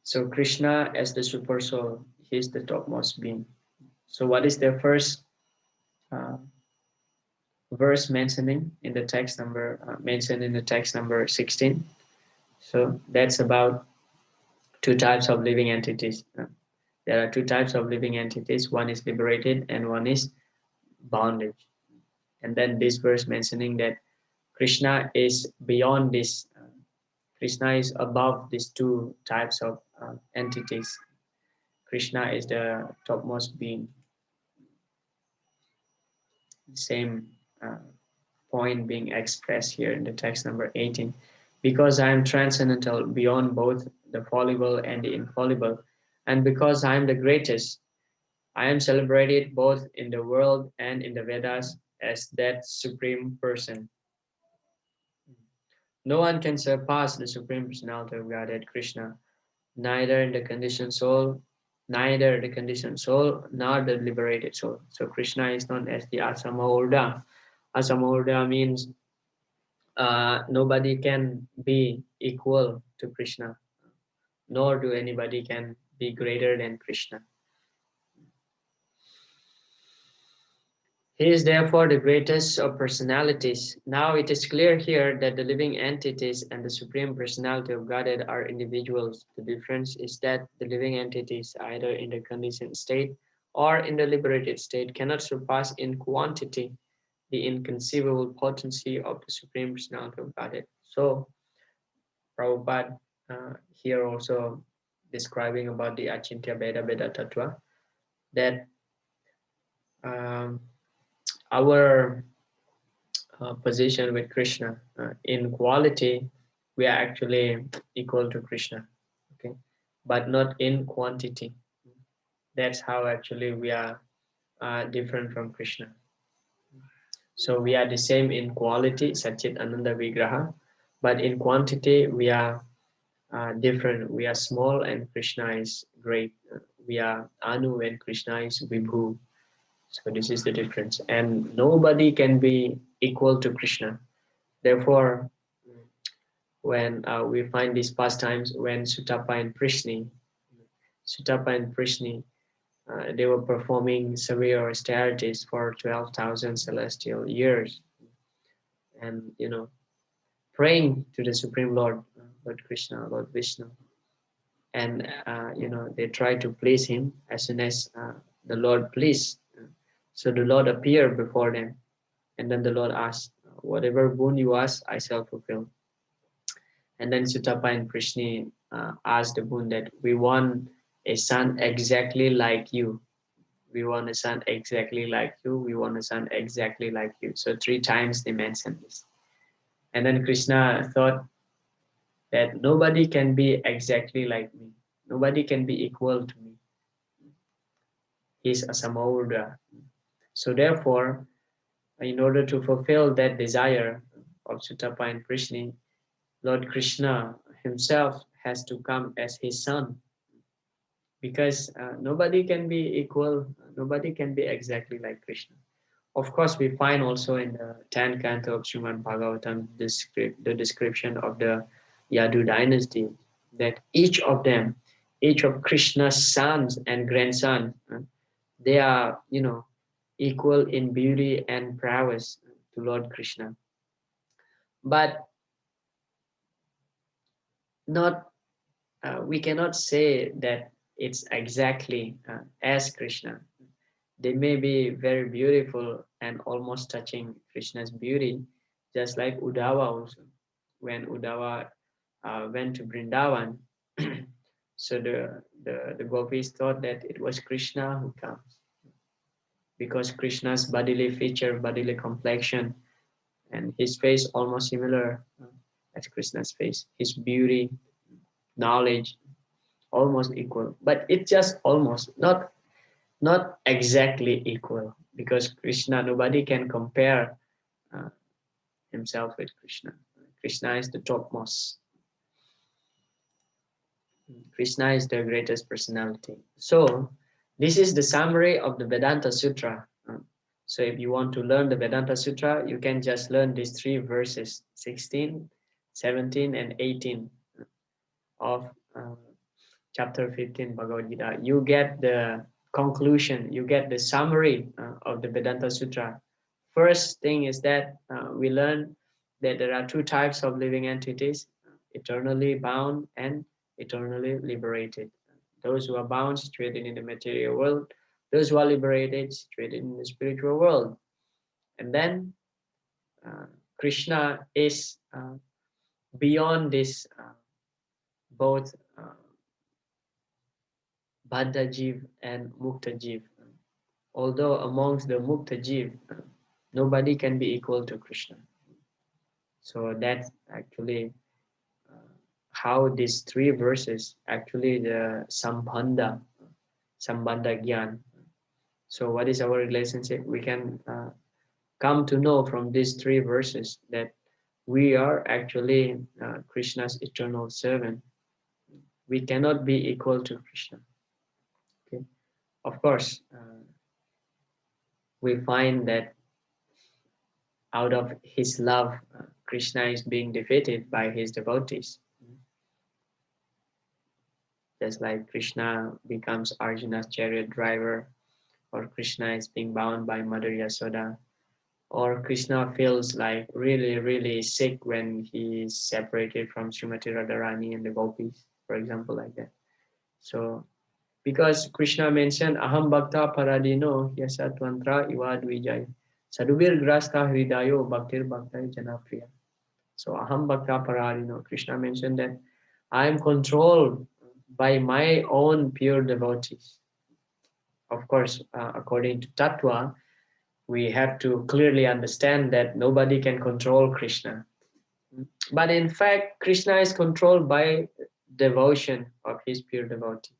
A: So Krishna as the super soul, he is the topmost being. So what is the first verse mentioning in the text number mentioned in the text number 16? So that's about two types of living entities. There are two types of living entities. One is liberated and one is bondage. And then this verse mentioning that Krishna is beyond this. Krishna is above these two types of entities. Krishna is the topmost being. Same point being expressed here in the text number 18. Because I am transcendental beyond both the fallible and the infallible, and because I am the greatest, I am celebrated both in the world and in the Vedas as that supreme person. No one can surpass the Supreme Personality of Godhead, Krishna, neither the conditioned soul, nor the liberated soul. So Krishna is known as the Asamahurda. Asamahurda means nobody can be equal to Krishna, nor do anybody can be greater than Krishna. He is therefore the greatest of personalities. Now it is clear here that the living entities and the Supreme Personality of Godhead are individuals. The difference is that the living entities, either in the conditioned state or in the liberated state, cannot surpass in quantity the inconceivable potency of the Supreme Personality of Godhead. So, Prabhupada here also describing about the Achintya Bheda Tattva, that our position with Krishna in quality, we are actually equal to Krishna, okay, but not in quantity. That's how actually we are different from Krishna. So we are the same in quality, Satchit Ananda Vigraha, but in quantity we are different. We are small and Krishna is great. We are Anu and Krishna is Vibhu. So this is the difference. And nobody can be equal to Krishna. Therefore, when we find these pastimes, when Sutapa and Prishni, they were performing severe austerities for 12,000 celestial years, and praying to the Supreme Lord, Lord Krishna, Lord Vishnu, and they try to please him. As soon as the Lord pleased, so the Lord appeared before them, and then the Lord asked, "Whatever boon you ask, I shall fulfill." And then Sutapa and Prishni asked the boon that we want a son exactly like you. We want a son exactly like you. We want a son exactly like you. So 3 times they mentioned this. And then Krishna thought that nobody can be exactly like me. Nobody can be equal to me. He's a Samavurdha. So therefore, in order to fulfill that desire of Sutapa and Prishni, Lord Krishna himself has to come as his son, because nobody can be equal, nobody can be exactly like Krishna. Of course, we find also in the 10th canto of Srimad Bhagavatam the description of the Yadu dynasty, that each of them, each of Krishna's sons and grandsons, they are, equal in beauty and prowess to Lord Krishna. But not, we cannot say that it's exactly as Krishna. They may be very beautiful and almost touching Krishna's beauty, just like Uddhava also. When Uddhava went to Vrindavan, so the gopis thought that it was Krishna who comes, because Krishna's bodily feature, bodily complexion, and his face almost similar as Krishna's face. His beauty, knowledge, almost equal. But it's just almost, not exactly equal, because Krishna, nobody can compare himself with Krishna. Krishna is the topmost. Krishna is the greatest personality. So this is the summary of the Vedanta Sutra. So if you want to learn the Vedanta Sutra, you can just learn these 3 verses, 16, 17, and 18 of chapter 15 Bhagavad Gita. You get the conclusion, you get the summary of the Vedanta Sutra. First thing is that we learn that there are 2 types of living entities, eternally bound and eternally liberated. Those who are bound, situated in the material world, those who are liberated, situated in the spiritual world. And then Krishna is beyond this both Baddha Jiv and Mukta Jiv. Although amongst the Mukta Jiv, nobody can be equal to Krishna. So that's actually how these 3 verses, actually the Sambandha Gyan. So what is our relationship? We can come to know from these 3 verses that we are actually Krishna's eternal servant. We cannot be equal to Krishna. Okay. Of course, we find that out of his love, Krishna is being defeated by his devotees. Just like Krishna becomes Arjuna's chariot driver, or Krishna is being bound by Mother Yasoda, or Krishna feels like really, really sick when he is separated from Srimati Radharani and the gopis, for example, like that. So, because Krishna mentioned, Aham Bhakta Paradino Yasatvantra Ivad Vijay Sadubir Grasta Hridayo Bhaktir Bhaktai Janapriya. So, Aham Bhakta Paradino, Krishna mentioned that I am controlled by my own pure devotees. Of course, according to Tattva, we have to clearly understand that nobody can control Krishna. But in fact, Krishna is controlled by devotion of his pure devotee.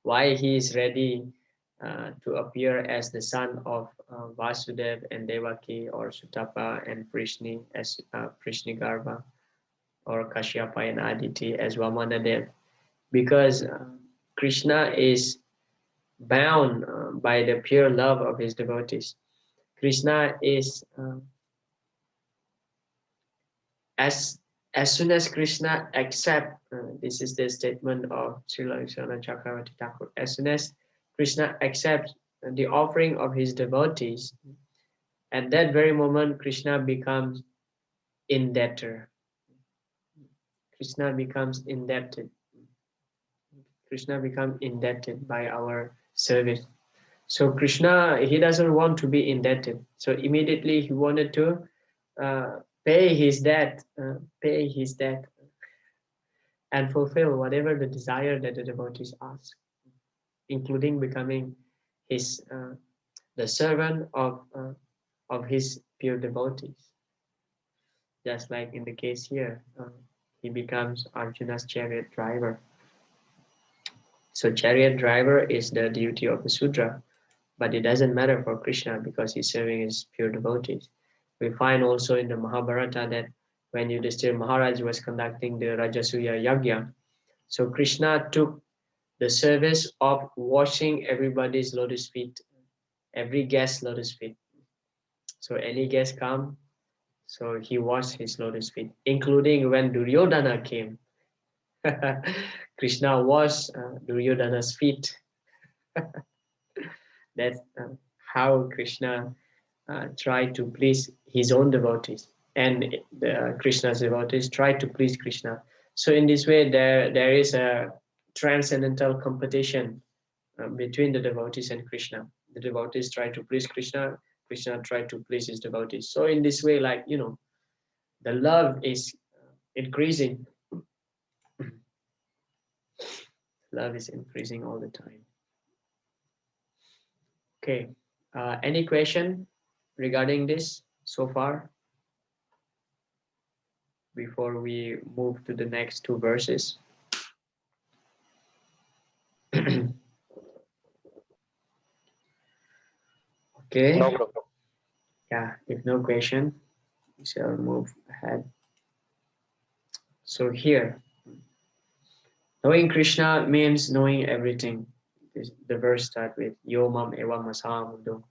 A: Why he is ready to appear as the son of Vasudev and Devaki, or Sutapa and Prishni as Prishnigarva, or Kashyapa and Aditi as Vamanadev, because Krishna is bound by the pure love of his devotees. Krishna is as soon as Krishna accepts, this is the statement of Srila Vishwanath Chakravarti Thakur, as soon as Krishna accepts the offering of his devotees, at that very moment Krishna becomes indebted. Krishna becomes indebted. Krishna becomes indebted by our service. So Krishna, he doesn't want to be indebted. So immediately he wanted to pay his debt, and fulfill whatever the desire that the devotees ask, including becoming his the servant of his pure devotees. Just like in the case here, he becomes Arjuna's chariot driver. So chariot driver is the duty of the Sudra, but it doesn't matter for Krishna because he's serving his pure devotees. We find also in the Mahabharata that when Yudhishthira Maharaj was conducting the Rajasuya Yagya, so Krishna took the service of washing everybody's lotus feet, every guest's lotus feet. So any guest come, so he washed his lotus feet, including when Duryodhana came. Krishna washed Duryodhana's feet. That's how Krishna tried to please his own devotees, and Krishna's devotees tried to please Krishna. So in this way, there is a transcendental competition between the devotees and Krishna. The devotees try to please Krishna, Krishna tried to please his devotees. So in this way, like, the love is increasing. Love is increasing all the time. Okay, any question regarding this so far before we move to the next 2 verses? Okay.
C: No problem.
A: Yeah, if no question, we shall move ahead. So here, knowing Krishna means knowing everything. The verse start with Yomam evam asamudo.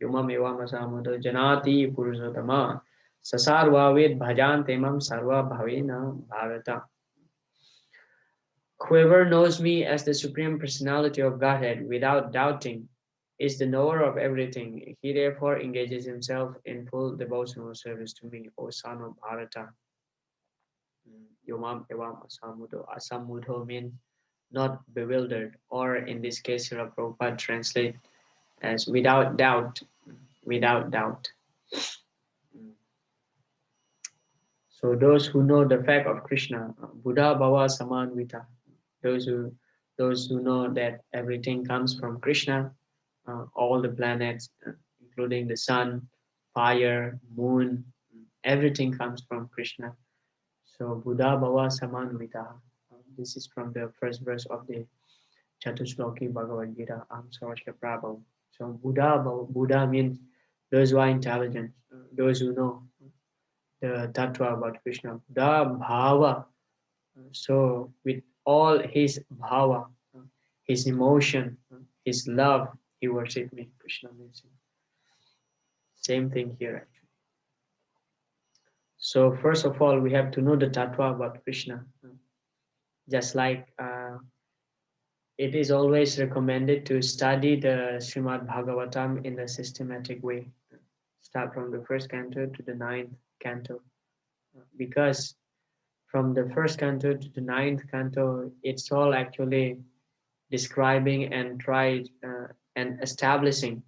A: Yomam evam asamudo janati purushotama sasarva ved bhajan temam sarva bhavena bharata. Whoever knows me as the Supreme Personality of Godhead without doubting is the knower of everything. He therefore engages himself in full devotional service to me, O son of Bharata. Yomam evam asamudo. Asamudo means not bewildered, or in this case, Srila Prabhupada translate as without doubt, without doubt. So those who know the fact of Krishna, Buddha Bhava Samanvita, those who know that everything comes from Krishna, all the planets, including the sun, fire, moon, everything comes from Krishna. So Buddha Bhava Samanvita. This is from the first verse of the Chatushloki Bhagavad Gita. Sarvashya Prabhu. So Buddha means those who are intelligent, those who know the tattva about Krishna. Buddha Bhava. So with all his bhava, his emotion, his love, he worshipped me. Krishna means same thing here actually. So first of all, we have to know the tattva about Krishna. Just like it is always recommended to study the Srimad Bhagavatam in a systematic way. Start from the first canto to the ninth canto. Because from the first canto to the ninth canto, it's all actually describing and and establishing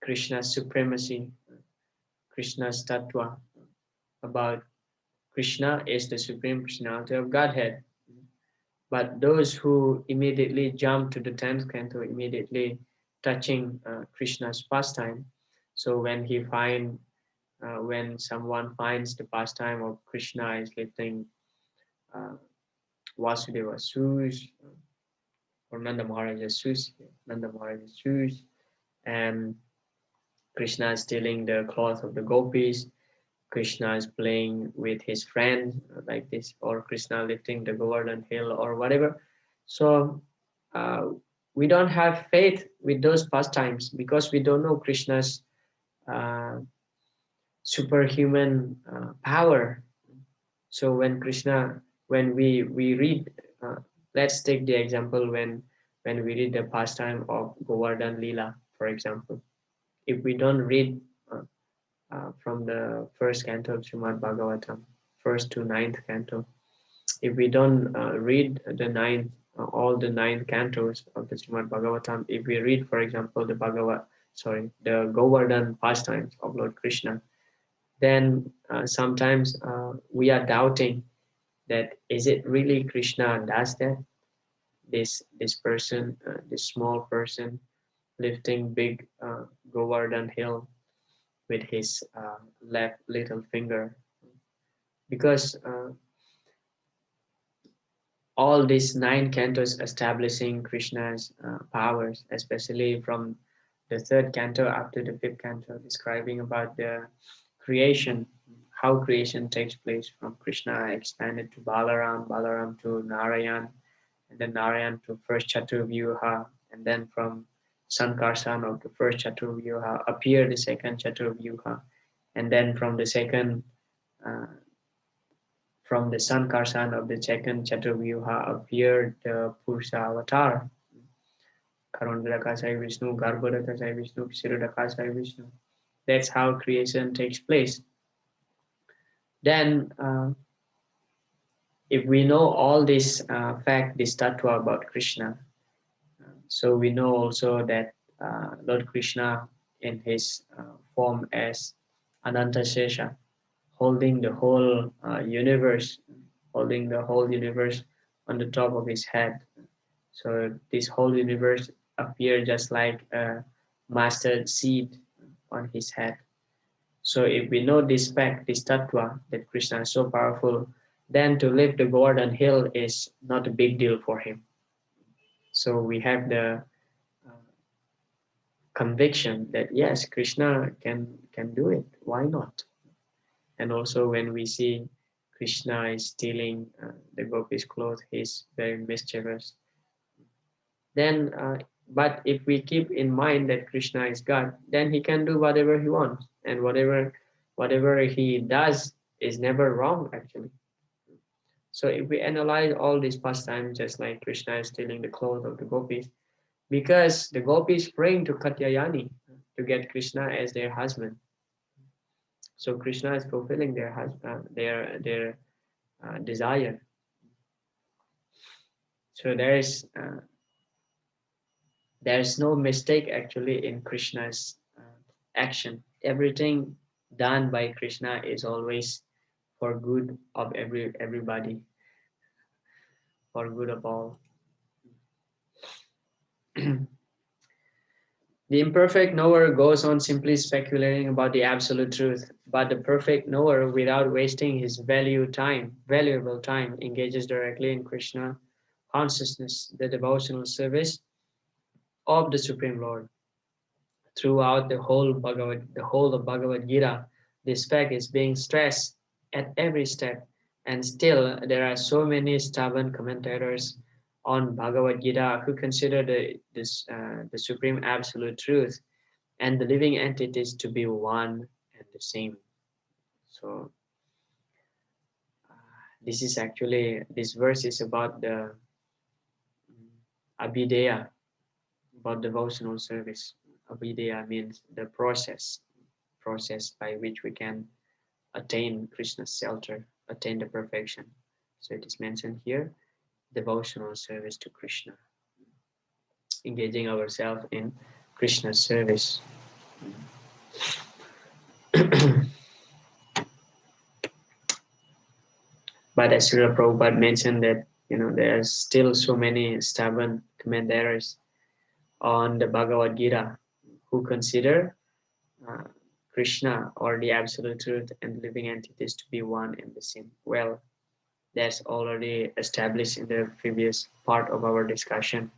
A: Krishna's supremacy, Krishna's tattva, about Krishna is the Supreme Personality of Godhead. But those who immediately jump to the 10th canto, immediately touching Krishna's pastime, so when someone finds the pastime of Krishna is lifting Vasudeva's shoes, or Nanda Maharaja's shoes, and Krishna is stealing the cloth of the gopis, Krishna is playing with his friend like this, or Krishna lifting the Govardhan hill or whatever. So uh, we don't have faith with those pastimes because we don't know Krishna's uh, superhuman power. So when we read, let's take the example when we read the pastime of Govardhan Lila, for example. If we don't read from the first canto of Srimad Bhagavatam, first to ninth canto, if we don't read all the nine cantos of the Srimad Bhagavatam, if we read, for example, the Govardhan pastimes of Lord Krishna, then sometimes we are doubting that is it really Krishna does that? This person, this small person, lifting big Govardhan hill with his left little finger, because all these nine cantos establishing Krishna's powers, especially from the third canto up to the fifth canto, describing about the creation, how creation takes place from Krishna expanded to Balaram, Balaram to Narayan, and then Narayan to first Chaturvyuha, and then from Sankarsan of the first Chaturvyuha appear the second Chaturvyuha, and then from the Sankarsan of the second Chaturvyuha appeared the Purusha avatar, Karondrakasai Vishnu, Garbhodakasai Vishnu, Kshirodakasai Vishnu. That's how creation takes place. Then if we know all this fact, this tattva about Krishna, so we know also that Lord Krishna in his form as Ananta Shesha, holding the whole universe, holding the whole universe on the top of his head. So this whole universe appears just like a mustard seed on his head. So if we know this fact, this tattva, that Krishna is so powerful, then to lift the Govardhan hill is not a big deal for him. So we have the conviction that yes, Krishna can do it. Why not? And also when we see Krishna is stealing the gopis' clothes, he's very mischievous. then but if we keep in mind that Krishna is God, then he can do whatever he wants, and whatever he does is never wrong actually. So if we analyze all these pastimes, just like Krishna is stealing the clothes of the gopis, because the gopis praying to Katyayani to get Krishna as their husband. So Krishna is fulfilling their desire. So there's no mistake actually in Krishna's action. Everything done by Krishna is always for good of everybody, for good of all. The imperfect knower goes on simply speculating about the absolute truth, but the perfect knower, without wasting his valuable time, engages directly in Krishna consciousness, the devotional service of the Supreme Lord. Throughout the whole of Bhagavad Gita, this fact is being stressed at every step, and still there are so many stubborn commentators on Bhagavad Gita who consider the supreme absolute truth and the living entities to be one and the same. So this verse is about the abhideya, about devotional service. Abhideya means the process by which we can attain Krishna's shelter, attain the perfection. So it is mentioned here, devotional service to Krishna, engaging ourselves in Krishna's service. But as Srila Prabhupada mentioned that, there are still so many stubborn commentators on the Bhagavad Gita who consider uh, Krishna or the absolute truth and living entities to be one and the same. Well, that's already established in the previous part of our discussion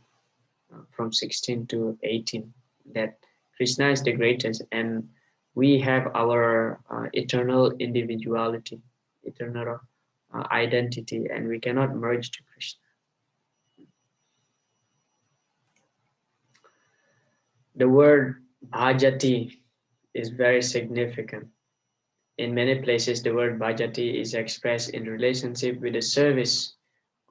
A: from 16 to 18, that Krishna is the greatest and we have our eternal individuality, eternal identity, and we cannot merge to Krishna. The word bhajati is very significant. In many places, the word bhajati is expressed in relationship with the service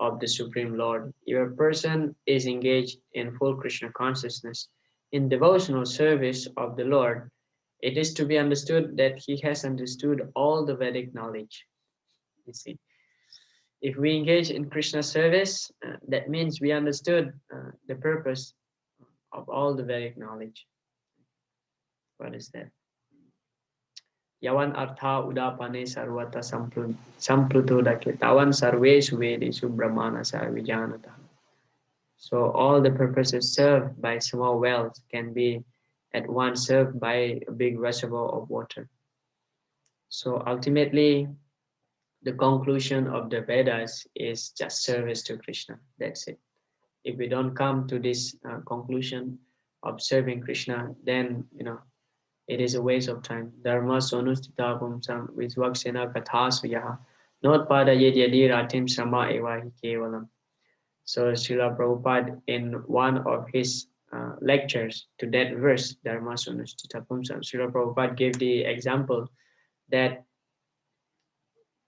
A: of the Supreme Lord. If a person is engaged in full Krishna consciousness, in devotional service of the Lord, it is to be understood that he has understood all the Vedic knowledge. You see, if we engage in Krishna service, that means we understood the purpose of all the Vedic knowledge. What is that? Yavan artha udapane sarvata sampluto dake tavan sarveshu vedesu brahmana sarvijanata. So all the purposes served by small wells can be at once served by a big reservoir of water. So ultimately, the conclusion of the Vedas is just service to Krishna. That's it. If we don't come to this conclusion of serving Krishna, then it is a waste of time. Dharma sonustita pumsam vizvaksena kathasviyaha not pada yedyadi ratim sama evahi kevalam. So Srila Prabhupada, in one of his lectures to that verse, Dharma sonustita pumsam, Srila Prabhupada gave the example that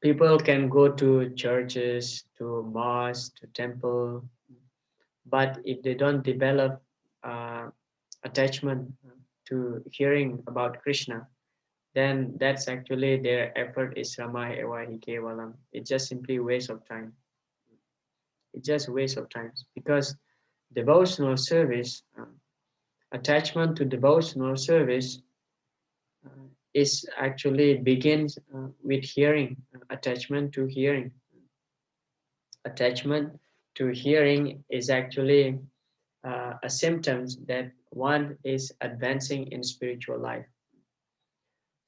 A: people can go to churches, to mosques, to temple, but if they don't develop attachment to hearing about Krishna, then that's actually their effort is Rama Evahi Kevalam. It's just simply waste of time. It's just waste of time because devotional service, attachment to devotional service is actually begins with hearing, attachment to hearing. Attachment to hearing is actually a symptom that one is advancing in spiritual life.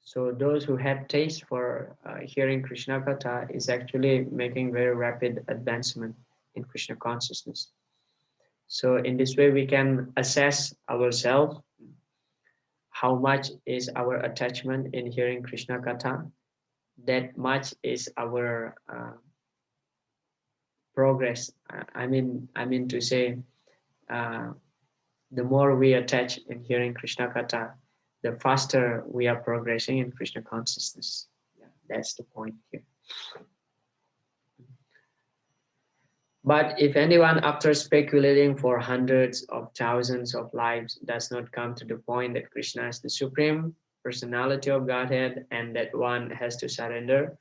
A: So those who have taste for hearing Krishna Katha is actually making very rapid advancement in Krishna consciousness. So in this way, we can assess ourselves, how much is our attachment in hearing Krishna Katha, that much is our progress. I mean to say, the more we attach in hearing Krishna Katha, the faster we are progressing in Krishna consciousness. Yeah, that's the point here. But if anyone, after speculating for hundreds of thousands of lives, does not come to the point that Krishna is the Supreme Personality of Godhead and that one has to surrender,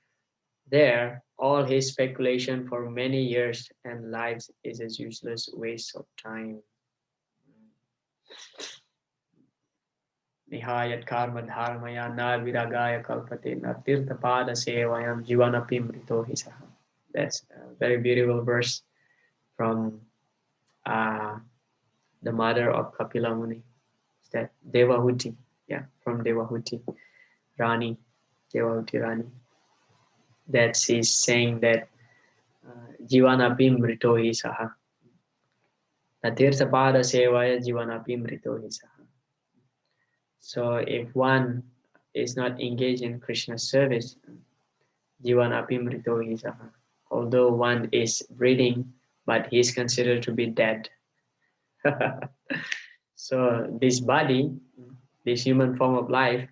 A: there, all his speculation for many years and lives is a useless waste of time. Nihayat karma dharmaya na viragaya kalpate na tirthapada sevayam jivanapi mrito hisaha. That's a very beautiful verse from the mother of Kapila Muni. That Devahuti, yeah, from Devahuti Rani, Devahuti Rani. That she's saying that Jivanapi mrito hisaha. Na tirthapada sevaya jivanapi mrito hisaha. So if one is not engaged in Krishna's service, Jivanapi mrito hisaha. Although one is breathing, but he is considered to be dead. So this body, this human form of life,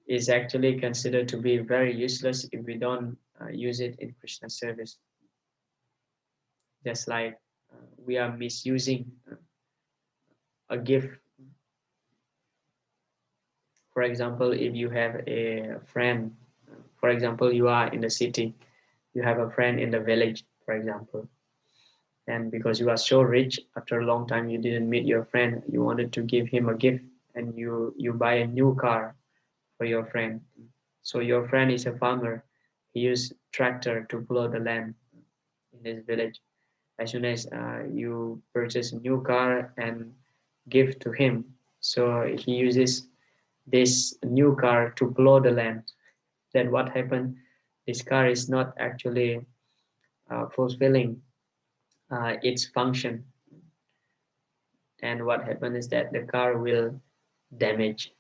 A: is actually considered to be very useless if we don't use it in Krishna's service. Just like we are misusing a gift. For example, if you have a friend, for example, you are in the city, you have a friend in the village, for example, and because you are so rich, after a long time you didn't meet your friend, you wanted to give him a gift, and you buy a new car for your friend. So your friend is a farmer. He used tractor to plow the land in his village. As soon as you purchase a new car and give to him, so he uses this new car to plow the land. Then what happened? This car is not actually fulfilling its function, and what happened is that the car will damage.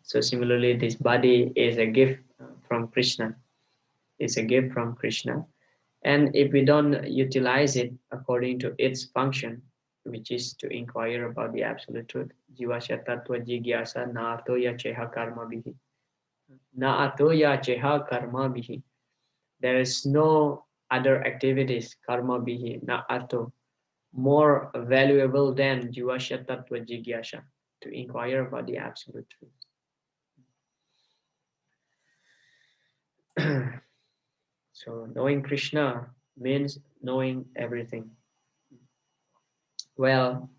A: So similarly, this body is a gift from Krishna. It's a gift from Krishna, and if we don't utilize it according to its function, which is to inquire about the absolute truth, jivasya tattva jigyasa na atoya cheha karma bihi. Na atoya cheha karma bihi. There is no other activities, karma bihi, na ato, more valuable than jivasya tattva jigyasa, to inquire about the absolute truth. So knowing Krishna means knowing everything. Well,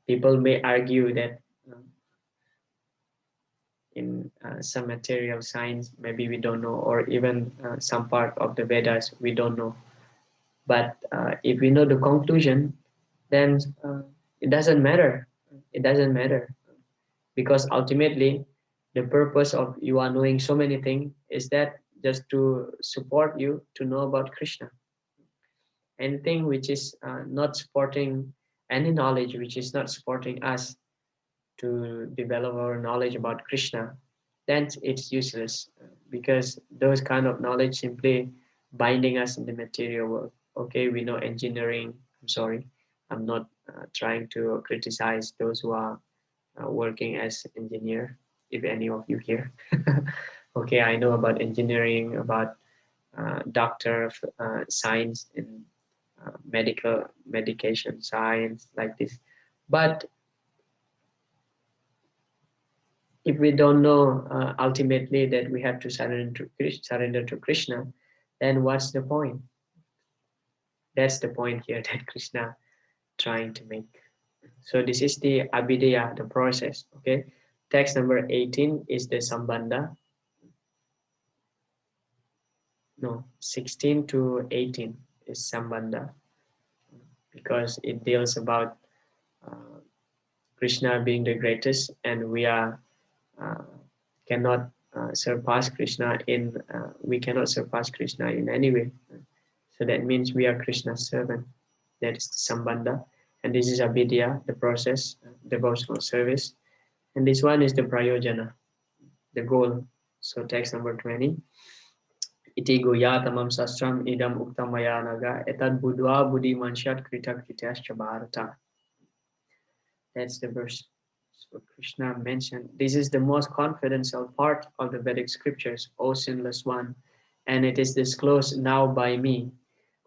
A: people may argue that in some material science, maybe we don't know, or even some part of the Vedas, we don't know. But if we know the conclusion, then it doesn't matter. It doesn't matter. Because ultimately, the purpose of you are knowing so many things is that just to support you to know about Krishna. Anything which is not supporting, any knowledge which is not supporting us to develop our knowledge about Krishna, then it's useless, because those kind of knowledge simply binding us in the material world. Okay, we know engineering. I'm sorry, I'm not trying to criticize those who are working as engineer, if any of you here. Okay, I know about engineering, about doctor, science, and medication science, like this. But if we don't know ultimately that we have to surrender to Krishna, then what's the point? That's the point here that Krishna trying to make. So this is the abhidaya, the process. Okay, text number 18 is the sambandha. No, 16 to 18 is sambandha, because it deals about Krishna being the greatest, and we are cannot surpass Krishna in we cannot surpass Krishna in any way. So that means we are Krishna's servant. That is the sambandha, and this is abhidya, the process, devotional service, and this one is the prayojana, the goal. So text number 20. Iti goyatamam sastram idam uktamaya naga etad budva buddhi manshat krita kritascha bharata. That's the verse. So Krishna mentioned, this is the most confidential part of the Vedic scriptures, O sinless one, and it is disclosed now by me.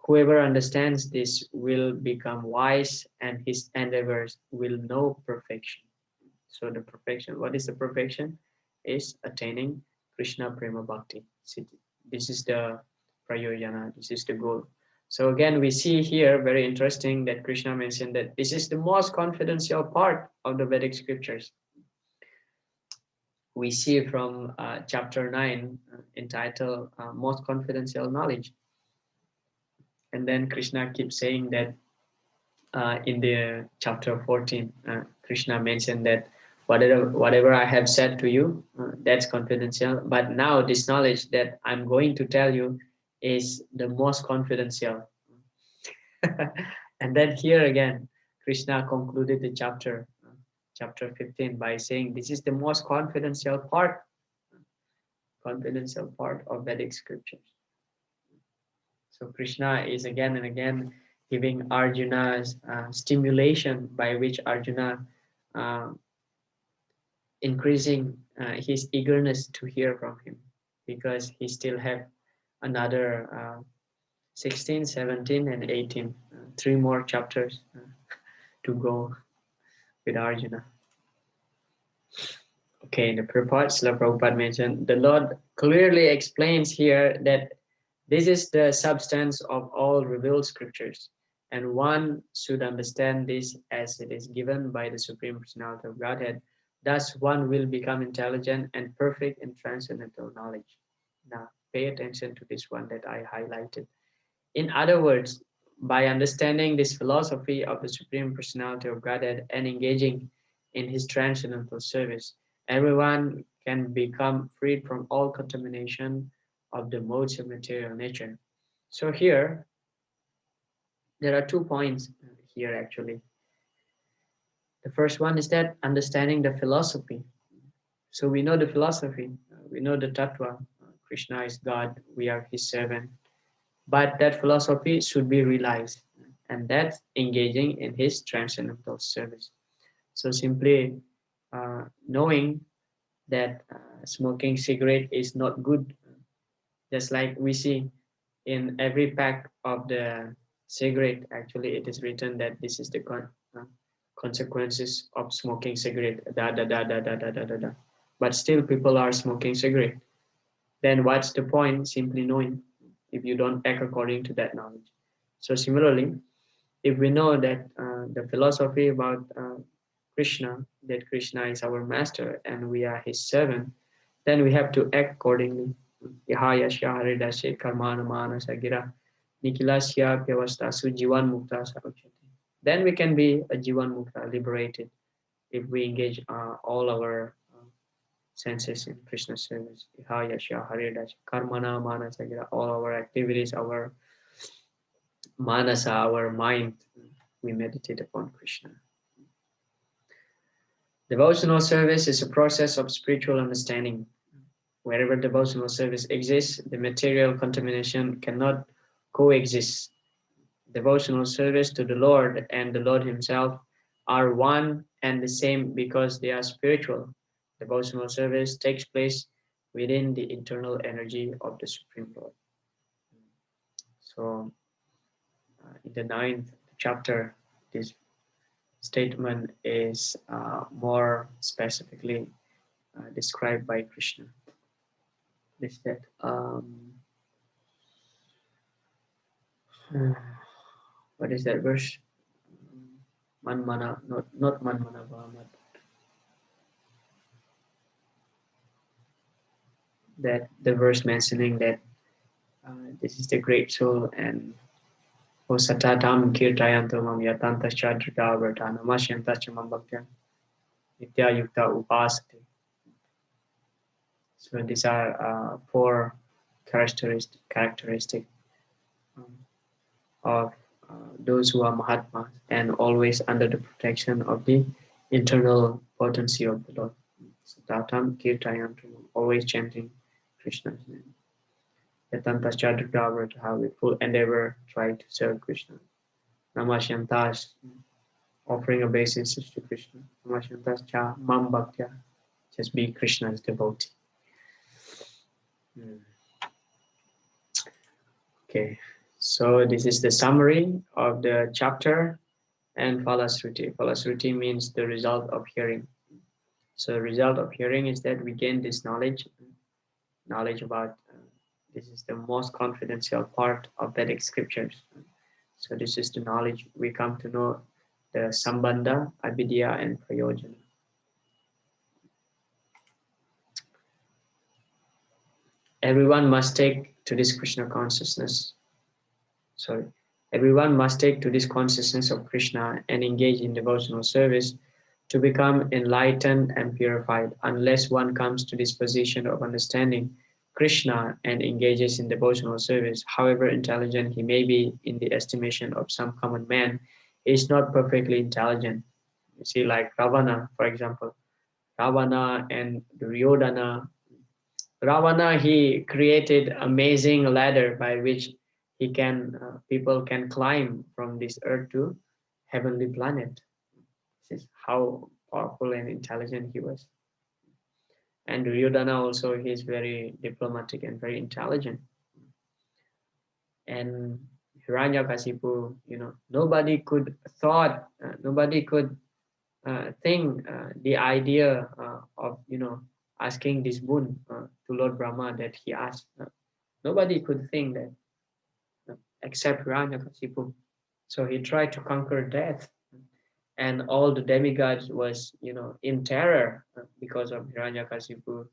A: Whoever understands this will become wise, and his endeavors will know perfection. So the perfection, what is the perfection? Is attaining Krishna Prema Bhakti. This is the prayojana, this is the goal. So again, we see here, very interesting, that Krishna mentioned that this is the most confidential part of the Vedic scriptures. We see from chapter 9, entitled Most Confidential Knowledge. And then Krishna keeps saying that in the chapter 14, Krishna mentioned that whatever I have said to you, that's confidential. But now this knowledge that I'm going to tell you is the most confidential. And then here again, Krishna concluded the chapter 15, by saying this is the most confidential part of Vedic scriptures. So Krishna is again and again giving Arjuna's stimulation, by which Arjuna increasing his eagerness to hear from him, because he still have another 16, 17, and 18, 3 more chapters to go with Arjuna. Okay, the purport, Srila Prabhupada mentioned, the Lord clearly explains here that this is the substance of all revealed scriptures, and one should understand this as it is given by the Supreme Personality of Godhead. Thus, one will become intelligent and perfect in transcendental knowledge. Now, pay attention to this one that I highlighted. In other words, by understanding this philosophy of the Supreme Personality of Godhead and engaging in his transcendental service, everyone can become freed from all contamination of the modes of material nature. So here, there are 2 points here actually. The first one is that understanding the philosophy. So we know the philosophy, we know the tattva. Krishna is God, we are his servant. But that philosophy should be realized, and that's engaging in his transcendental service. So simply knowing that smoking cigarette is not good, just like we see in every pack of the cigarette, actually it is written that this is the consequences of smoking cigarette, but still people are smoking cigarette. Then what's the point simply knowing if you don't act according to that knowledge? So similarly, if we know that the philosophy about Krishna, that Krishna is our master and we are his servant, then we have to act accordingly. Yahayasyaharidasit karmana manasa gira nikilasya pyavastasu jivan mukta sarochyate. Then we can be a jivan mukta, liberated, if we engage all our senses in Krishna service. Yahayasyaharidasit karmana manasa gira. All our activities, our manasa, our mind, we meditate upon Krishna. Devotional service is a process of spiritual understanding. Wherever devotional service exists, the material contamination cannot coexist. Devotional service to the Lord and the Lord himself are one and the same because they are spiritual. Devotional service takes place within the internal energy of the Supreme Lord. So, in the 9th chapter, this statement is more specifically described by Krishna. This that what is that verse? Manmana, not manmana bhamat. That the verse mentioning that this is the great soul and O satatam kirtayanto mam yatanta chadrita vartana mashyanta chamam bhaktya nitya yukta upasate. So these are 4 characteristic of those who are Mahatmas and always under the protection of the internal potency of the Lord. Satatam kirtayanto, always chanting Krishna's name. Yatantas chadrika, with full endeavor try to serve Krishna. Namasyantas, offering obeisances to Krishna. Namashantascha mam bhaktya. Just be Krishna's devotee. Okay, so this is the summary of the chapter and Falasruti. Falasruti means the result of hearing. So the result of hearing is that we gain this knowledge about this is the most confidential part of Vedic scriptures. So this is the knowledge we come to know the Sambandha, Abhidya, and Prayojana. Everyone must take to this Krishna consciousness. Sorry. Everyone must take to this consciousness of Krishna and engage in devotional service to become enlightened and purified. Unless one comes to this position of understanding Krishna and engages in devotional service, however intelligent he may be in the estimation of some common man, he is not perfectly intelligent. You see, like Ravana, for example, Ravana and Duryodhana. Ravana, he created amazing ladder by which people can climb from this earth to heavenly planet. This is how powerful and intelligent he was. And Duryodhana also, he is very diplomatic and very intelligent. And Hiranyakasipu, nobody could think the idea of asking this boon to Lord Brahma that he asked. Nobody could think that except Hiranyakasipu. So he tried to conquer death, and all the demigods was in terror because of Hiranyakasipu.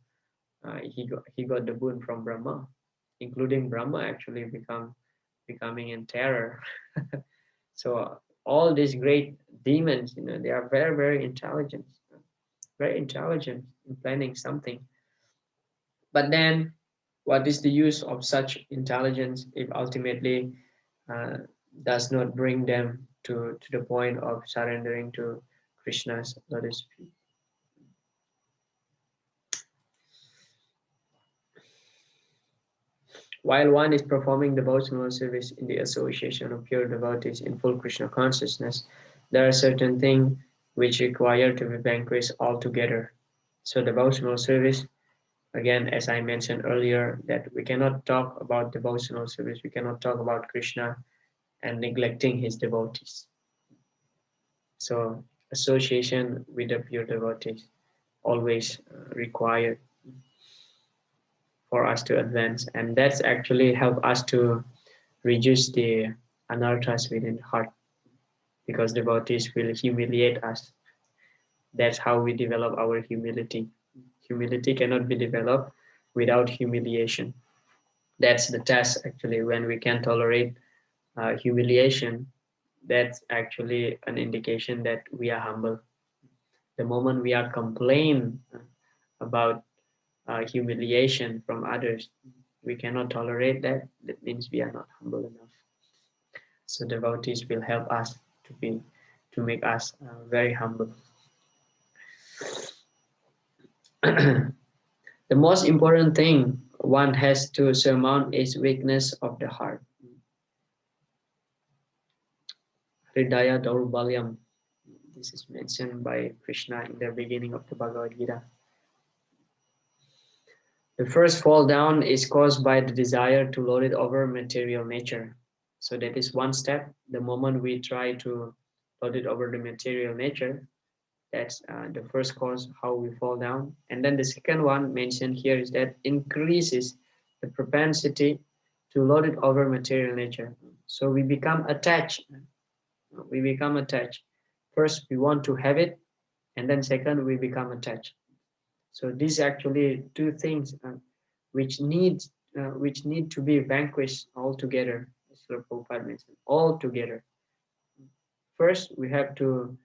A: He got the boon from Brahma, including Brahma actually becoming in terror. So all these great demons, they are very, very intelligent in planning something. But then, what is the use of such intelligence if ultimately uh, does not bring them to the point of surrendering to Krishna's lotus feet? While one is performing devotional service in the association of pure devotees in full Krishna consciousness, there are certain things which require to be vanquished altogether. So devotional service, again, as I mentioned earlier, that we cannot talk about devotional service, we cannot talk about Krishna and neglecting his devotees. So association with the pure devotees always required for us to advance, and that's actually help us to reduce the anarthas within the heart, because devotees will humiliate us. That's how we develop our humility. Humility cannot be developed without humiliation. That's the test actually. When we can tolerate humiliation, that's actually an indication that we are humble. The moment we are complaining about humiliation from others, we cannot tolerate that. That means we are not humble enough. So devotees will help us to make us very humble. The most important thing one has to surmount is weakness of the heart. Hridaya Daurbalyam. This is mentioned by Krishna in the beginning of the Bhagavad Gita. The first fall down is caused by the desire to lord it over material nature. So that is one step. The moment we try to lord it over the material nature, that's the first cause how we fall down. And then the second one mentioned here is that increases the propensity to lord it over material nature. So we become attached. First, we want to have it, and then second, we become attached. So these actually two things which need to be vanquished altogether. As Prabhupada mentioned, altogether. First, we have to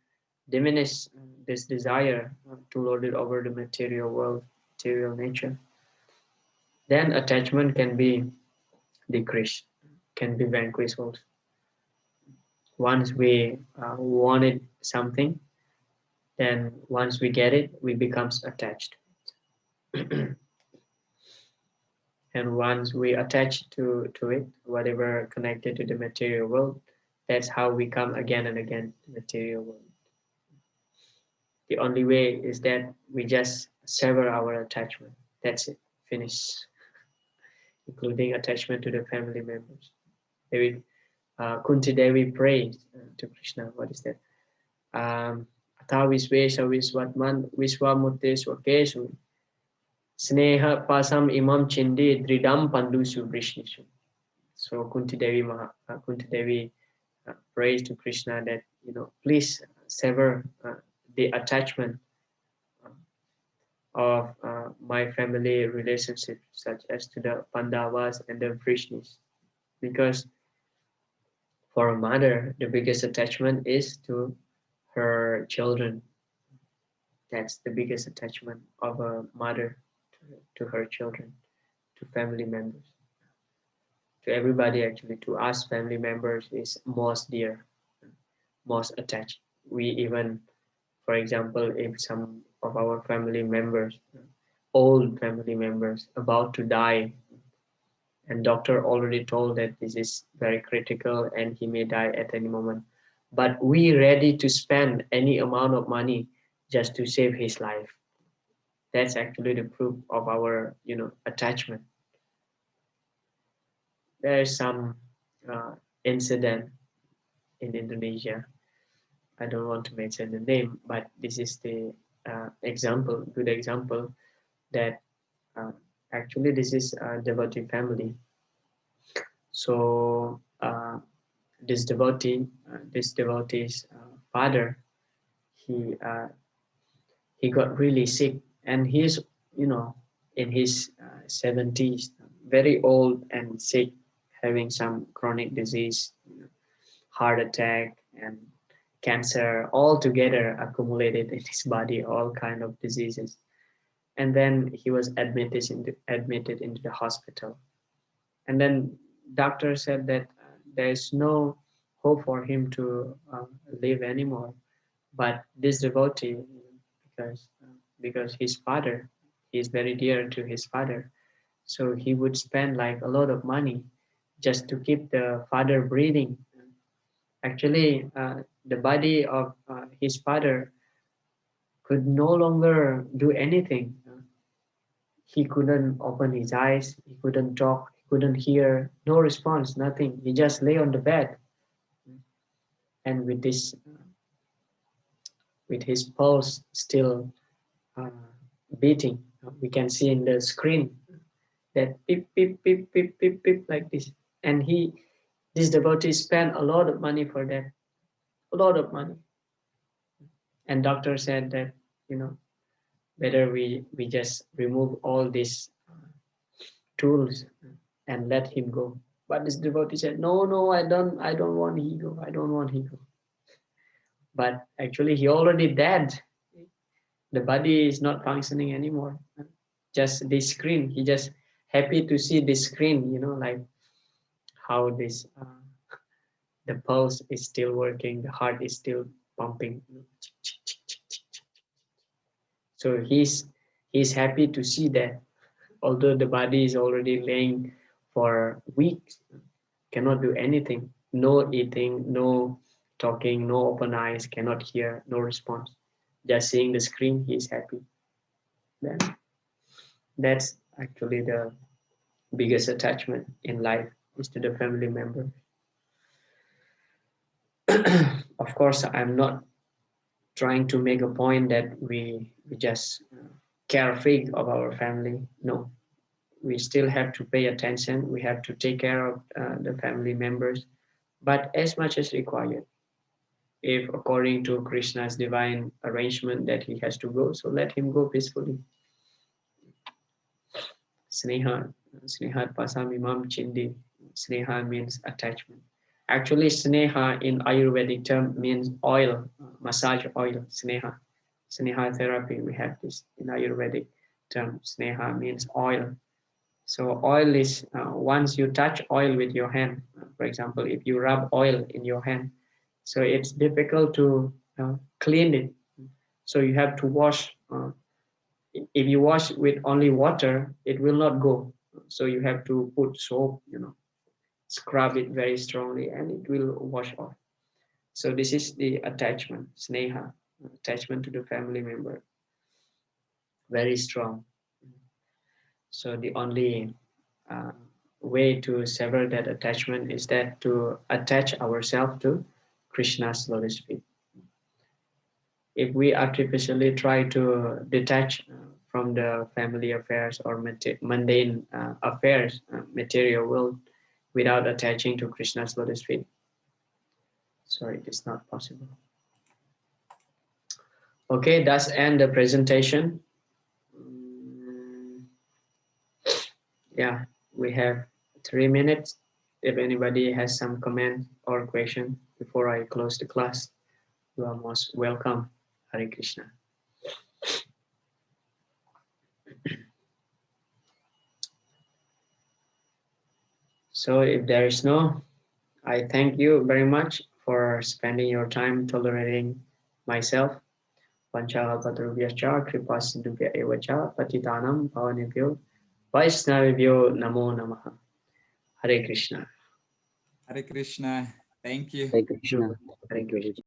A: diminish this desire to lord it over the material world, material nature. Then attachment can be decreased, can be vanquished also. Once we wanted something, then once we get it, we becomes attached. And once we attach to it, whatever connected to the material world, that's how we come again and again to the material world. The only way is that we just sever our attachment. That's it. Finish. Including attachment to the family members. Devi, Kunti Devi prays to Krishna. What is that? Atha Visvesha Visvatman Viswamurte Swakesu Sneha Pasam Imam Chindi Dridam Pandusu Vrishnishu. So Kunti Devi prays to Krishna that, please sever the attachment of my family relationship, such as to the Pandavas and the Vrishnis, because for a mother, the biggest attachment is to her children. That's the biggest attachment of a mother to her children, to family members, to everybody actually. To us, family members is most dear, most attached. We even, for example, if some of our family members, old family members, about to die, and doctor already told that this is very critical and he may die at any moment, but we ready to spend any amount of money just to save his life. That's actually the proof of our attachment. There is some incident in Indonesia. I don't want to mention the name, but this is the good example that actually this is a devotee family. So this devotee's father, he got really sick, and he's in his 70s, very old and sick, having some chronic disease, heart attack and cancer, all together accumulated in his body, all kind of diseases. And then he was admitted into the hospital, and then doctor said that there is no hope for him to live anymore. But this devotee, because his father, he is very dear to his father, so he would spend like a lot of money just to keep the father breathing. Actually, the body of his father could no longer do anything. He couldn't open his eyes, he couldn't talk, he couldn't hear, no response, nothing. He just lay on the bed. And with his pulse still beating, we can see in the screen that beep, beep, beep, beep, beep, beep, like this. And this devotee spent a lot of money for that, a lot of money. And doctor said that, better we just remove all these tools and let him go. But this devotee said, no, I don't want he go. I don't want he go. But actually he already dead. The body is not functioning anymore. Just this screen. He just happy to see this screen, like how this the pulse is still working, the heart is still pumping. So he's happy to see that, although the body is already laying for weeks, cannot do anything, no eating, no talking, no open eyes, cannot hear, no response. Just seeing the screen, he is happy. Then that's actually the biggest attachment in life, is to the family member. Of course, I'm not trying to make a point that we just care free of our family. No, we still have to pay attention. We have to take care of the family members, but as much as required. If according to Krishna's divine arrangement that he has to go, so let him go peacefully. Sneha pasamimam chindi. Sneha means attachment. Actually, sneha in Ayurvedic term means oil, massage oil, sneha. Sneha therapy, we have this in Ayurvedic term. Sneha means oil. So oil is, once you touch oil with your hand, for example, if you rub oil in your hand, so it's difficult to clean it. So you have to wash. If you wash with only water, it will not go. So you have to put soap, scrub it very strongly, and it will wash off. So this is the attachment, sneha, attachment to the family member, very strong. So the only way to sever that attachment is that to attach ourselves to Krishna's lotus feet. If we artificially try to detach from the family affairs or mundane affairs, material world, without attaching to Krishna's lotus feet, so it is not possible. Okay, that's end the presentation. Yeah, we have 3 minutes. If anybody has some comment or question before I close the class, you are most welcome. Hare Krishna. So if there is no, I thank you very much for spending your time tolerating myself. Panchakalpatarubhyascha kripa sindhubhya evacha patitanam pavanebhyo vaishnavibhyo namo namaha. Hare Krishna.
C: Hare Krishna. Thank you.
D: Hare Krishna.
A: Hare Krishna.